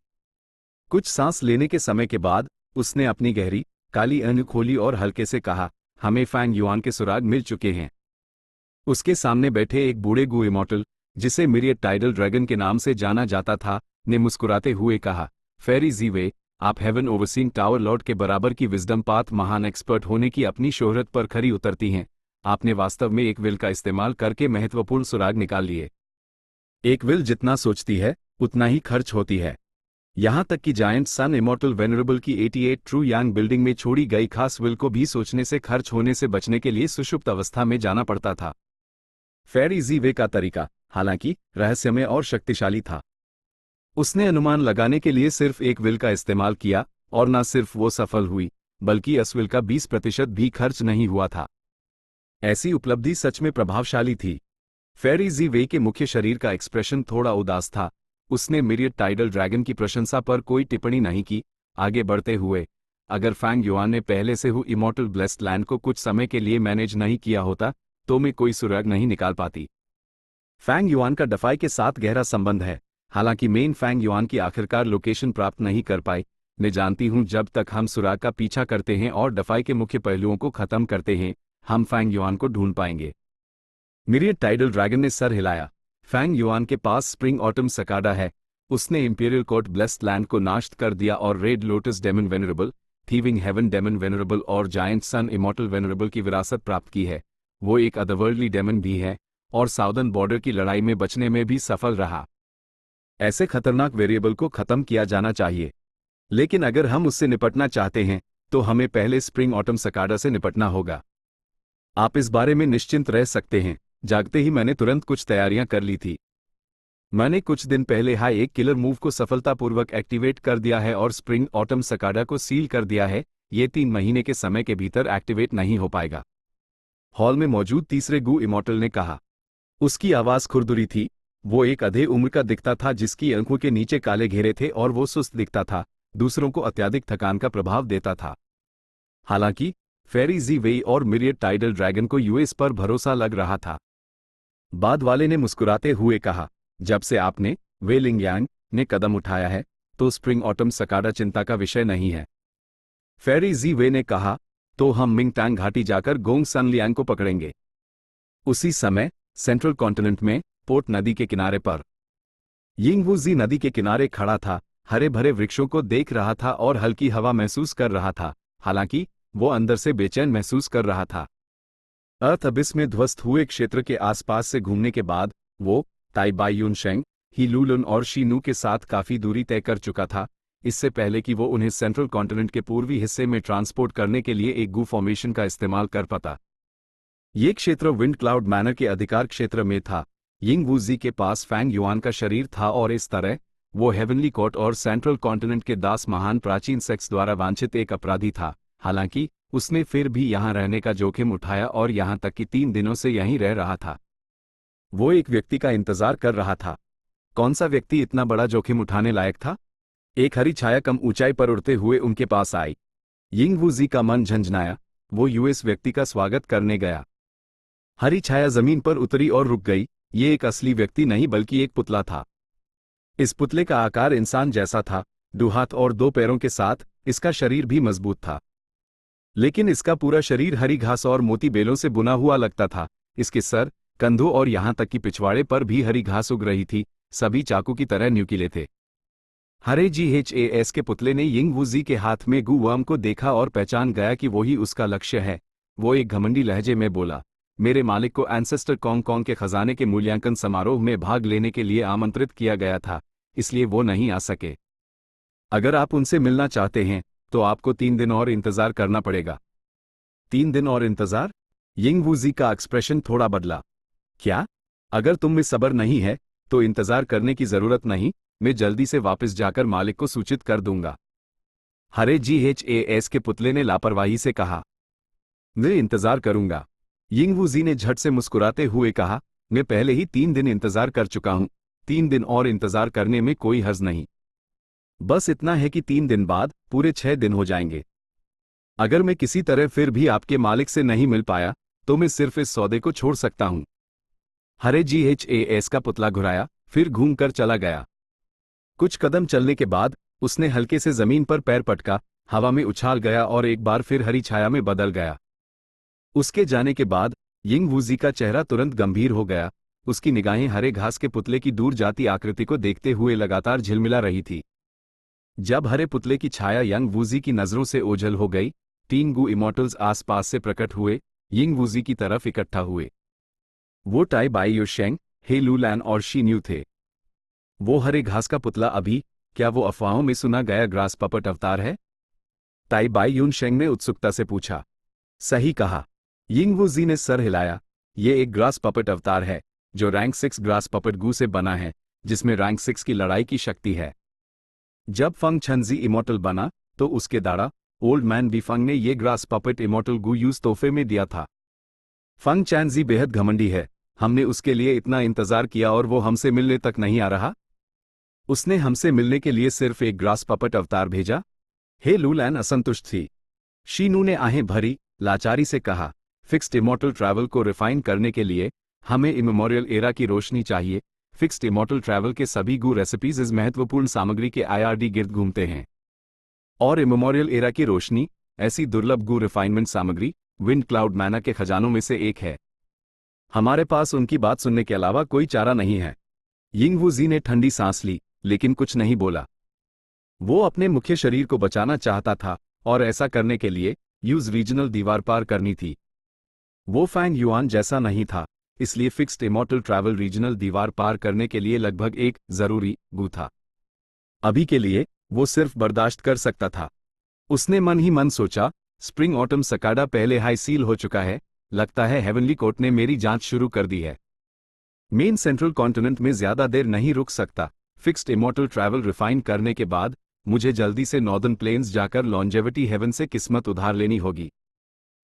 कुछ सांस लेने के समय के बाद उसने अपनी गहरी काली आंख खोली और हल्के से कहा, हमें फैंग युआन के सुराग मिल चुके हैं। उसके सामने बैठे एक बूढ़े गू इमॉर्टल, जिसे मिरियड टाइडल ड्रैगन के नाम से जाना जाता था, ने मुस्कुराते हुए कहा, फेरी जीवे, आप हेवन ओवरसीइंग टावर लॉर्ड के बराबर की विजडम पाथ महान एक्सपर्ट होने की अपनी शोहरत पर खरी उतरती हैं। आपने वास्तव में एक विल का इस्तेमाल करके महत्वपूर्ण सुराग निकाल लिए। एक विल जितना सोचती है उतना ही खर्च होती है। यहां तक कि जायंट सन इमॉर्टल वेनरेबल की 88 ट्रू यांग बिल्डिंग में छोड़ी गई खास विल को भी सोचने से खर्च होने से बचने के लिए सुषुप्त अवस्था में जाना पड़ता था। फेरी जीवे का तरीका, हालांकि, रहस्यमय और शक्तिशाली था। उसने अनुमान लगाने के लिए सिर्फ एक विल का इस्तेमाल किया, और न सिर्फ वो सफल हुई, बल्कि उस विल का 20% भी खर्च नहीं हुआ था। ऐसी उपलब्धि सच में प्रभावशाली थी। फेरी जीवे के मुख्य शरीर का एक्सप्रेशन थोड़ा उदास था। उसने मिरियड टाइडल ड्रैगन की प्रशंसा पर कोई टिप्पणी नहीं की। आगे बढ़ते हुए, अगर फैंग युआन ने पहले से ही इमॉर्टल ब्लेस्ड लैंड को कुछ समय के लिए मैनेज नहीं किया होता, तो मैं कोई सुराग नहीं निकाल पाती। फैंग युआन का डफाई के साथ गहरा संबंध है। हालांकि मेन फैंग युआन की आखिरकार लोकेशन प्राप्त नहीं कर पाई। मैं जानती हूं जब तक हम सुराग का पीछा करते हैं और डफाई के मुख्य पहलुओं को खत्म करते हैं, हम फैंग युआन को ढूंढ पाएंगे। मिरियड टाइडल ड्रैगन ने सर हिलाया। फैंग युआन के पास स्प्रिंग ऑटम सकाडा है। उसने इंपीरियल कोर्ट ब्लेस्ड लैंड को नाश कर दिया और red lotus demon venerable, thieving heaven demon venerable और जायंट सन इमॉर्टल वेनरेबल की विरासत प्राप्त की है। वो एक अदरवर्ल्डली डेमन भी है और साउदर्न बॉर्डर की लड़ाई में बचने में भी सफल रहा। ऐसे खतरनाक वेरिएबल को खत्म किया जाना चाहिए। लेकिन अगर हम उससे निपटना चाहते हैं, तो हमें पहले स्प्रिंग ऑटम सकाडा से निपटना होगा। आप इस बारे में निश्चिंत रह सकते हैं। जागते ही मैंने तुरंत कुछ तैयारियां कर ली थी। मैंने कुछ दिन पहले एक किलर मूव को सफलतापूर्वक एक्टिवेट कर दिया है और स्प्रिंग ऑटम सकाडा को सील कर दिया है। ये 3 महीने के समय के भीतर एक्टिवेट नहीं हो पाएगा। हॉल में मौजूद तीसरे गू इमॉर्टल ने कहा। उसकी आवाज खुरदुरी थी। वो एक आधे उम्र का दिखता था, जिसकी आंखों के नीचे काले घेरे थे और वो सुस्त दिखता था, दूसरों को अत्यधिक थकान का प्रभाव देता था। हालांकि फेरी जीवे और मिरियड टाइडल ड्रैगन को यूएस पर भरोसा लग रहा था। बाद वाले ने मुस्कुराते हुए कहा, जब से आपने वे लिंग यांग ने कदम उठाया है, तो स्प्रिंग ऑटम सकाडा चिंता का विषय नहीं है। फेरी जीवे ने कहा, तो हम मिंगटांग घाटी जाकर गोंग सन लियांग को पकड़ेंगे। उसी समय सेंट्रल कॉन्टिनेंट में पोर्ट नदी के किनारे पर यिंगवुजी नदी के किनारे खड़ा था, हरे भरे वृक्षों को देख रहा था और हल्की हवा महसूस कर रहा था। हालांकि वो अंदर से बेचैन महसूस कर रहा था। अर्थ अबिस में ध्वस्त हुए क्षेत्र के आसपास से घूमने के बाद वो ताई बाई युनशेंग, ही लुलन और शीनू के साथ काफी दूरी तय कर चुका था, इससे पहले कि वो उन्हें सेंट्रल कॉन्टिनेंट के पूर्वी हिस्से में ट्रांसपोर्ट करने के लिए एक गू फॉर्मेशन का इस्तेमाल कर पाता। ये क्षेत्र विंड क्लाउड मैनर के अधिकार क्षेत्र में था। यिंगवुजी के पास फैंग युआन का शरीर था और इस तरह वो हेवनली कोर्ट और सेंट्रल कॉन्टिनेंट के दास महान प्राचीन सेक्स द्वारा वांछित एक अपराधी था। हालांकि उसने फिर भी यहां रहने का जोखिम उठाया और यहां तक कि 3 दिनों से यहीं रह रहा था। वो एक व्यक्ति का इंतजार कर रहा था। कौन सा व्यक्ति इतना बड़ा जोखिम उठाने लायक था? एक हरी छाया कम ऊंचाई पर उड़ते हुए उनके पास आई। यिंगवुजी का मन झंझनाया। वो यूएस व्यक्ति का स्वागत करने गया। हरी छाया जमीन पर उतरी और रुक गई। ये एक असली व्यक्ति नहीं बल्कि एक पुतला था। इस पुतले का आकार इंसान जैसा था, 2 हाथ और 2 पैरों के साथ। इसका शरीर भी मजबूत था, लेकिन इसका पूरा शरीर हरी घास और मोती बेलों से बुना हुआ लगता था। इसके सर, कंधों और यहां तक कि पिछवाड़े पर भी हरी घास उग रही थी। सभी चाकू की तरह न्यूकीले थे। हरे GHAS के पुतले ने यिंगवुजी के हाथ में गू वर्म को देखा और पहचान गया कि वही उसका लक्ष्य है। वो एक घमंडी लहजे में बोला, मेरे मालिक को एंसेस्टर कॉन्ग कॉन्ग के खजाने के मूल्यांकन समारोह में भाग लेने के लिए आमंत्रित किया गया था, इसलिए वो नहीं आ सके। अगर आप उनसे मिलना चाहते हैं, तो आपको 3 दिन और इंतजार करना पड़ेगा। 3 दिन और इंतजार? यिंग वूजी का एक्सप्रेशन थोड़ा बदला। क्या? अगर तुम में सब्र नहीं है तो इंतजार करने की जरूरत नहीं, मैं जल्दी से वापस जाकर मालिक को सूचित कर दूंगा। हरे GHAS के पुतले ने लापरवाही से कहा। मैं इंतजार करूंगा। यिंग वूजी ने झट से मुस्कुराते हुए कहा, मैं पहले ही 3 दिन इंतजार कर चुका हूं, 3 दिन और इंतजार करने में कोई हर्ज नहीं। बस इतना है कि 3 दिन बाद पूरे 6 दिन हो जाएंगे। अगर मैं किसी तरह फिर भी आपके मालिक से नहीं मिल पाया तो मैं सिर्फ इस सौदे को छोड़ सकता हूं। हरे GHAS का पुतला घुराया, फिर घूमकर चला गया। कुछ कदम चलने के बाद उसने हल्के से जमीन पर पैर पटका, हवा में उछाल गया और एक बार फिर हरी छाया में बदल गया। उसके जाने के बाद यिंग वूजी का चेहरा तुरंत गंभीर हो गया। उसकी निगाहें हरे घास के पुतले की दूर जाती आकृति को देखते हुए लगातार झिलमिला रही थी। जब हरे पुतले की छाया यंग वूजी की नजरों से ओझल हो गई, 3 गू इमॉर्टल्स आसपास से प्रकट हुए, यिंग वूजी की तरफ इकट्ठा हुए। वो टाई बाई युशेंग, हे लूलैन और शी न्यू थे। वो हरे घास का पुतला अभी, क्या वो अफवाहों में सुना गया ग्रास पपट अवतार है? ताई बाई युनशेंग ने उत्सुकता से पूछा। सही कहा। यिंग वूजी ने सर हिलाया। ये एक ग्रास पपट अवतार है जो रैंक 6 ग्रास पपट गू से बना है, जिसमें रैंक 6 की लड़ाई की शक्ति है। जब फंग छनजी इमॉर्टल बना तो उसके दादा ओल्ड मैन बीफंग ने ये ग्रास पपट इमॉर्टल गू यूज तोहफे में दिया था। फंग चैनजी बेहद घमंडी है, हमने उसके लिए इतना इंतजार किया और वो हमसे मिलने तक नहीं आ रहा। उसने हमसे मिलने के लिए सिर्फ एक ग्रास पपट अवतार भेजा। हे लूलैन असंतुष्ट थी। शीनू ने आहें भरी लाचारी से कहा, फिक्स्ड इमॉर्टल ट्रैवल को रिफाइन करने के लिए हमें इमेमोरियल एरा की रोशनी चाहिए। फिक्स्ड इमॉर्टल ट्रैवल के सभी गू रेसिपीज इस महत्वपूर्ण सामग्री के IRD गिर्द घूमते हैं। और इमेमोरियल एरा की रोशनी ऐसी दुर्लभ गू रिफाइनमेंट सामग्री विंड क्लाउड मैना के खजानों में से एक है। हमारे पास उनकी बात सुनने के अलावा कोई चारा नहीं है। यिंग वूजी ने ठंडी सांस ली, लेकिन कुछ नहीं बोला। वो अपने मुख्य शरीर को बचाना चाहता था और ऐसा करने के लिए यूज रीजनल दीवार पार करनी थी। वो फैंग युआन जैसा नहीं था, इसलिए फिक्स्ड इमॉर्टल ट्रैवल रीजनल दीवार पार करने के लिए लगभग एक जरूरी गू था। अभी के लिए वो सिर्फ बर्दाश्त कर सकता था। उसने मन ही मन सोचा, स्प्रिंग ऑटम सकाडा पहले हाई सील हो चुका है, लगता है हेवनली कोर्ट ने मेरी जांच शुरू कर दी है। मेन सेंट्रल कॉन्टिनेंट में ज्यादा देर नहीं रुक सकता। फिक्स्ड इमॉर्टल ट्रैवल रिफाइन करने के बाद मुझे जल्दी से नॉर्दर्न प्लेन्स जाकर लॉन्जेविटी हेवन से किस्मत उधार लेनी होगी।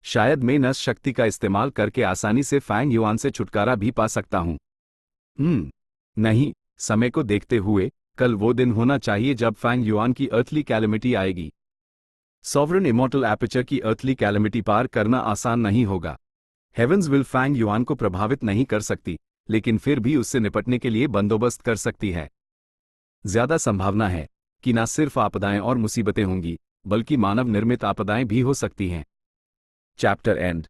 शायद मैं नस शक्ति का इस्तेमाल करके आसानी से फैंग युआन से छुटकारा भी पा सकता हूं। नहीं, समय को देखते हुए कल वो दिन होना चाहिए जब फैंग युआन की अर्थली कैलेमिटी आएगी। सॉवरन इमॉर्टल एपर्चर की अर्थली कैलेमिटी पार करना आसान नहीं होगा। हेवंस विल फैंग युआन को प्रभावित नहीं कर सकती, लेकिन फिर भी उससे निपटने के लिए बंदोबस्त कर सकती है। ज्यादा संभावना है कि न सिर्फ आपदाएं और मुसीबतें होंगी, बल्कि मानव निर्मित आपदाएं भी हो सकती हैं। Chapter and.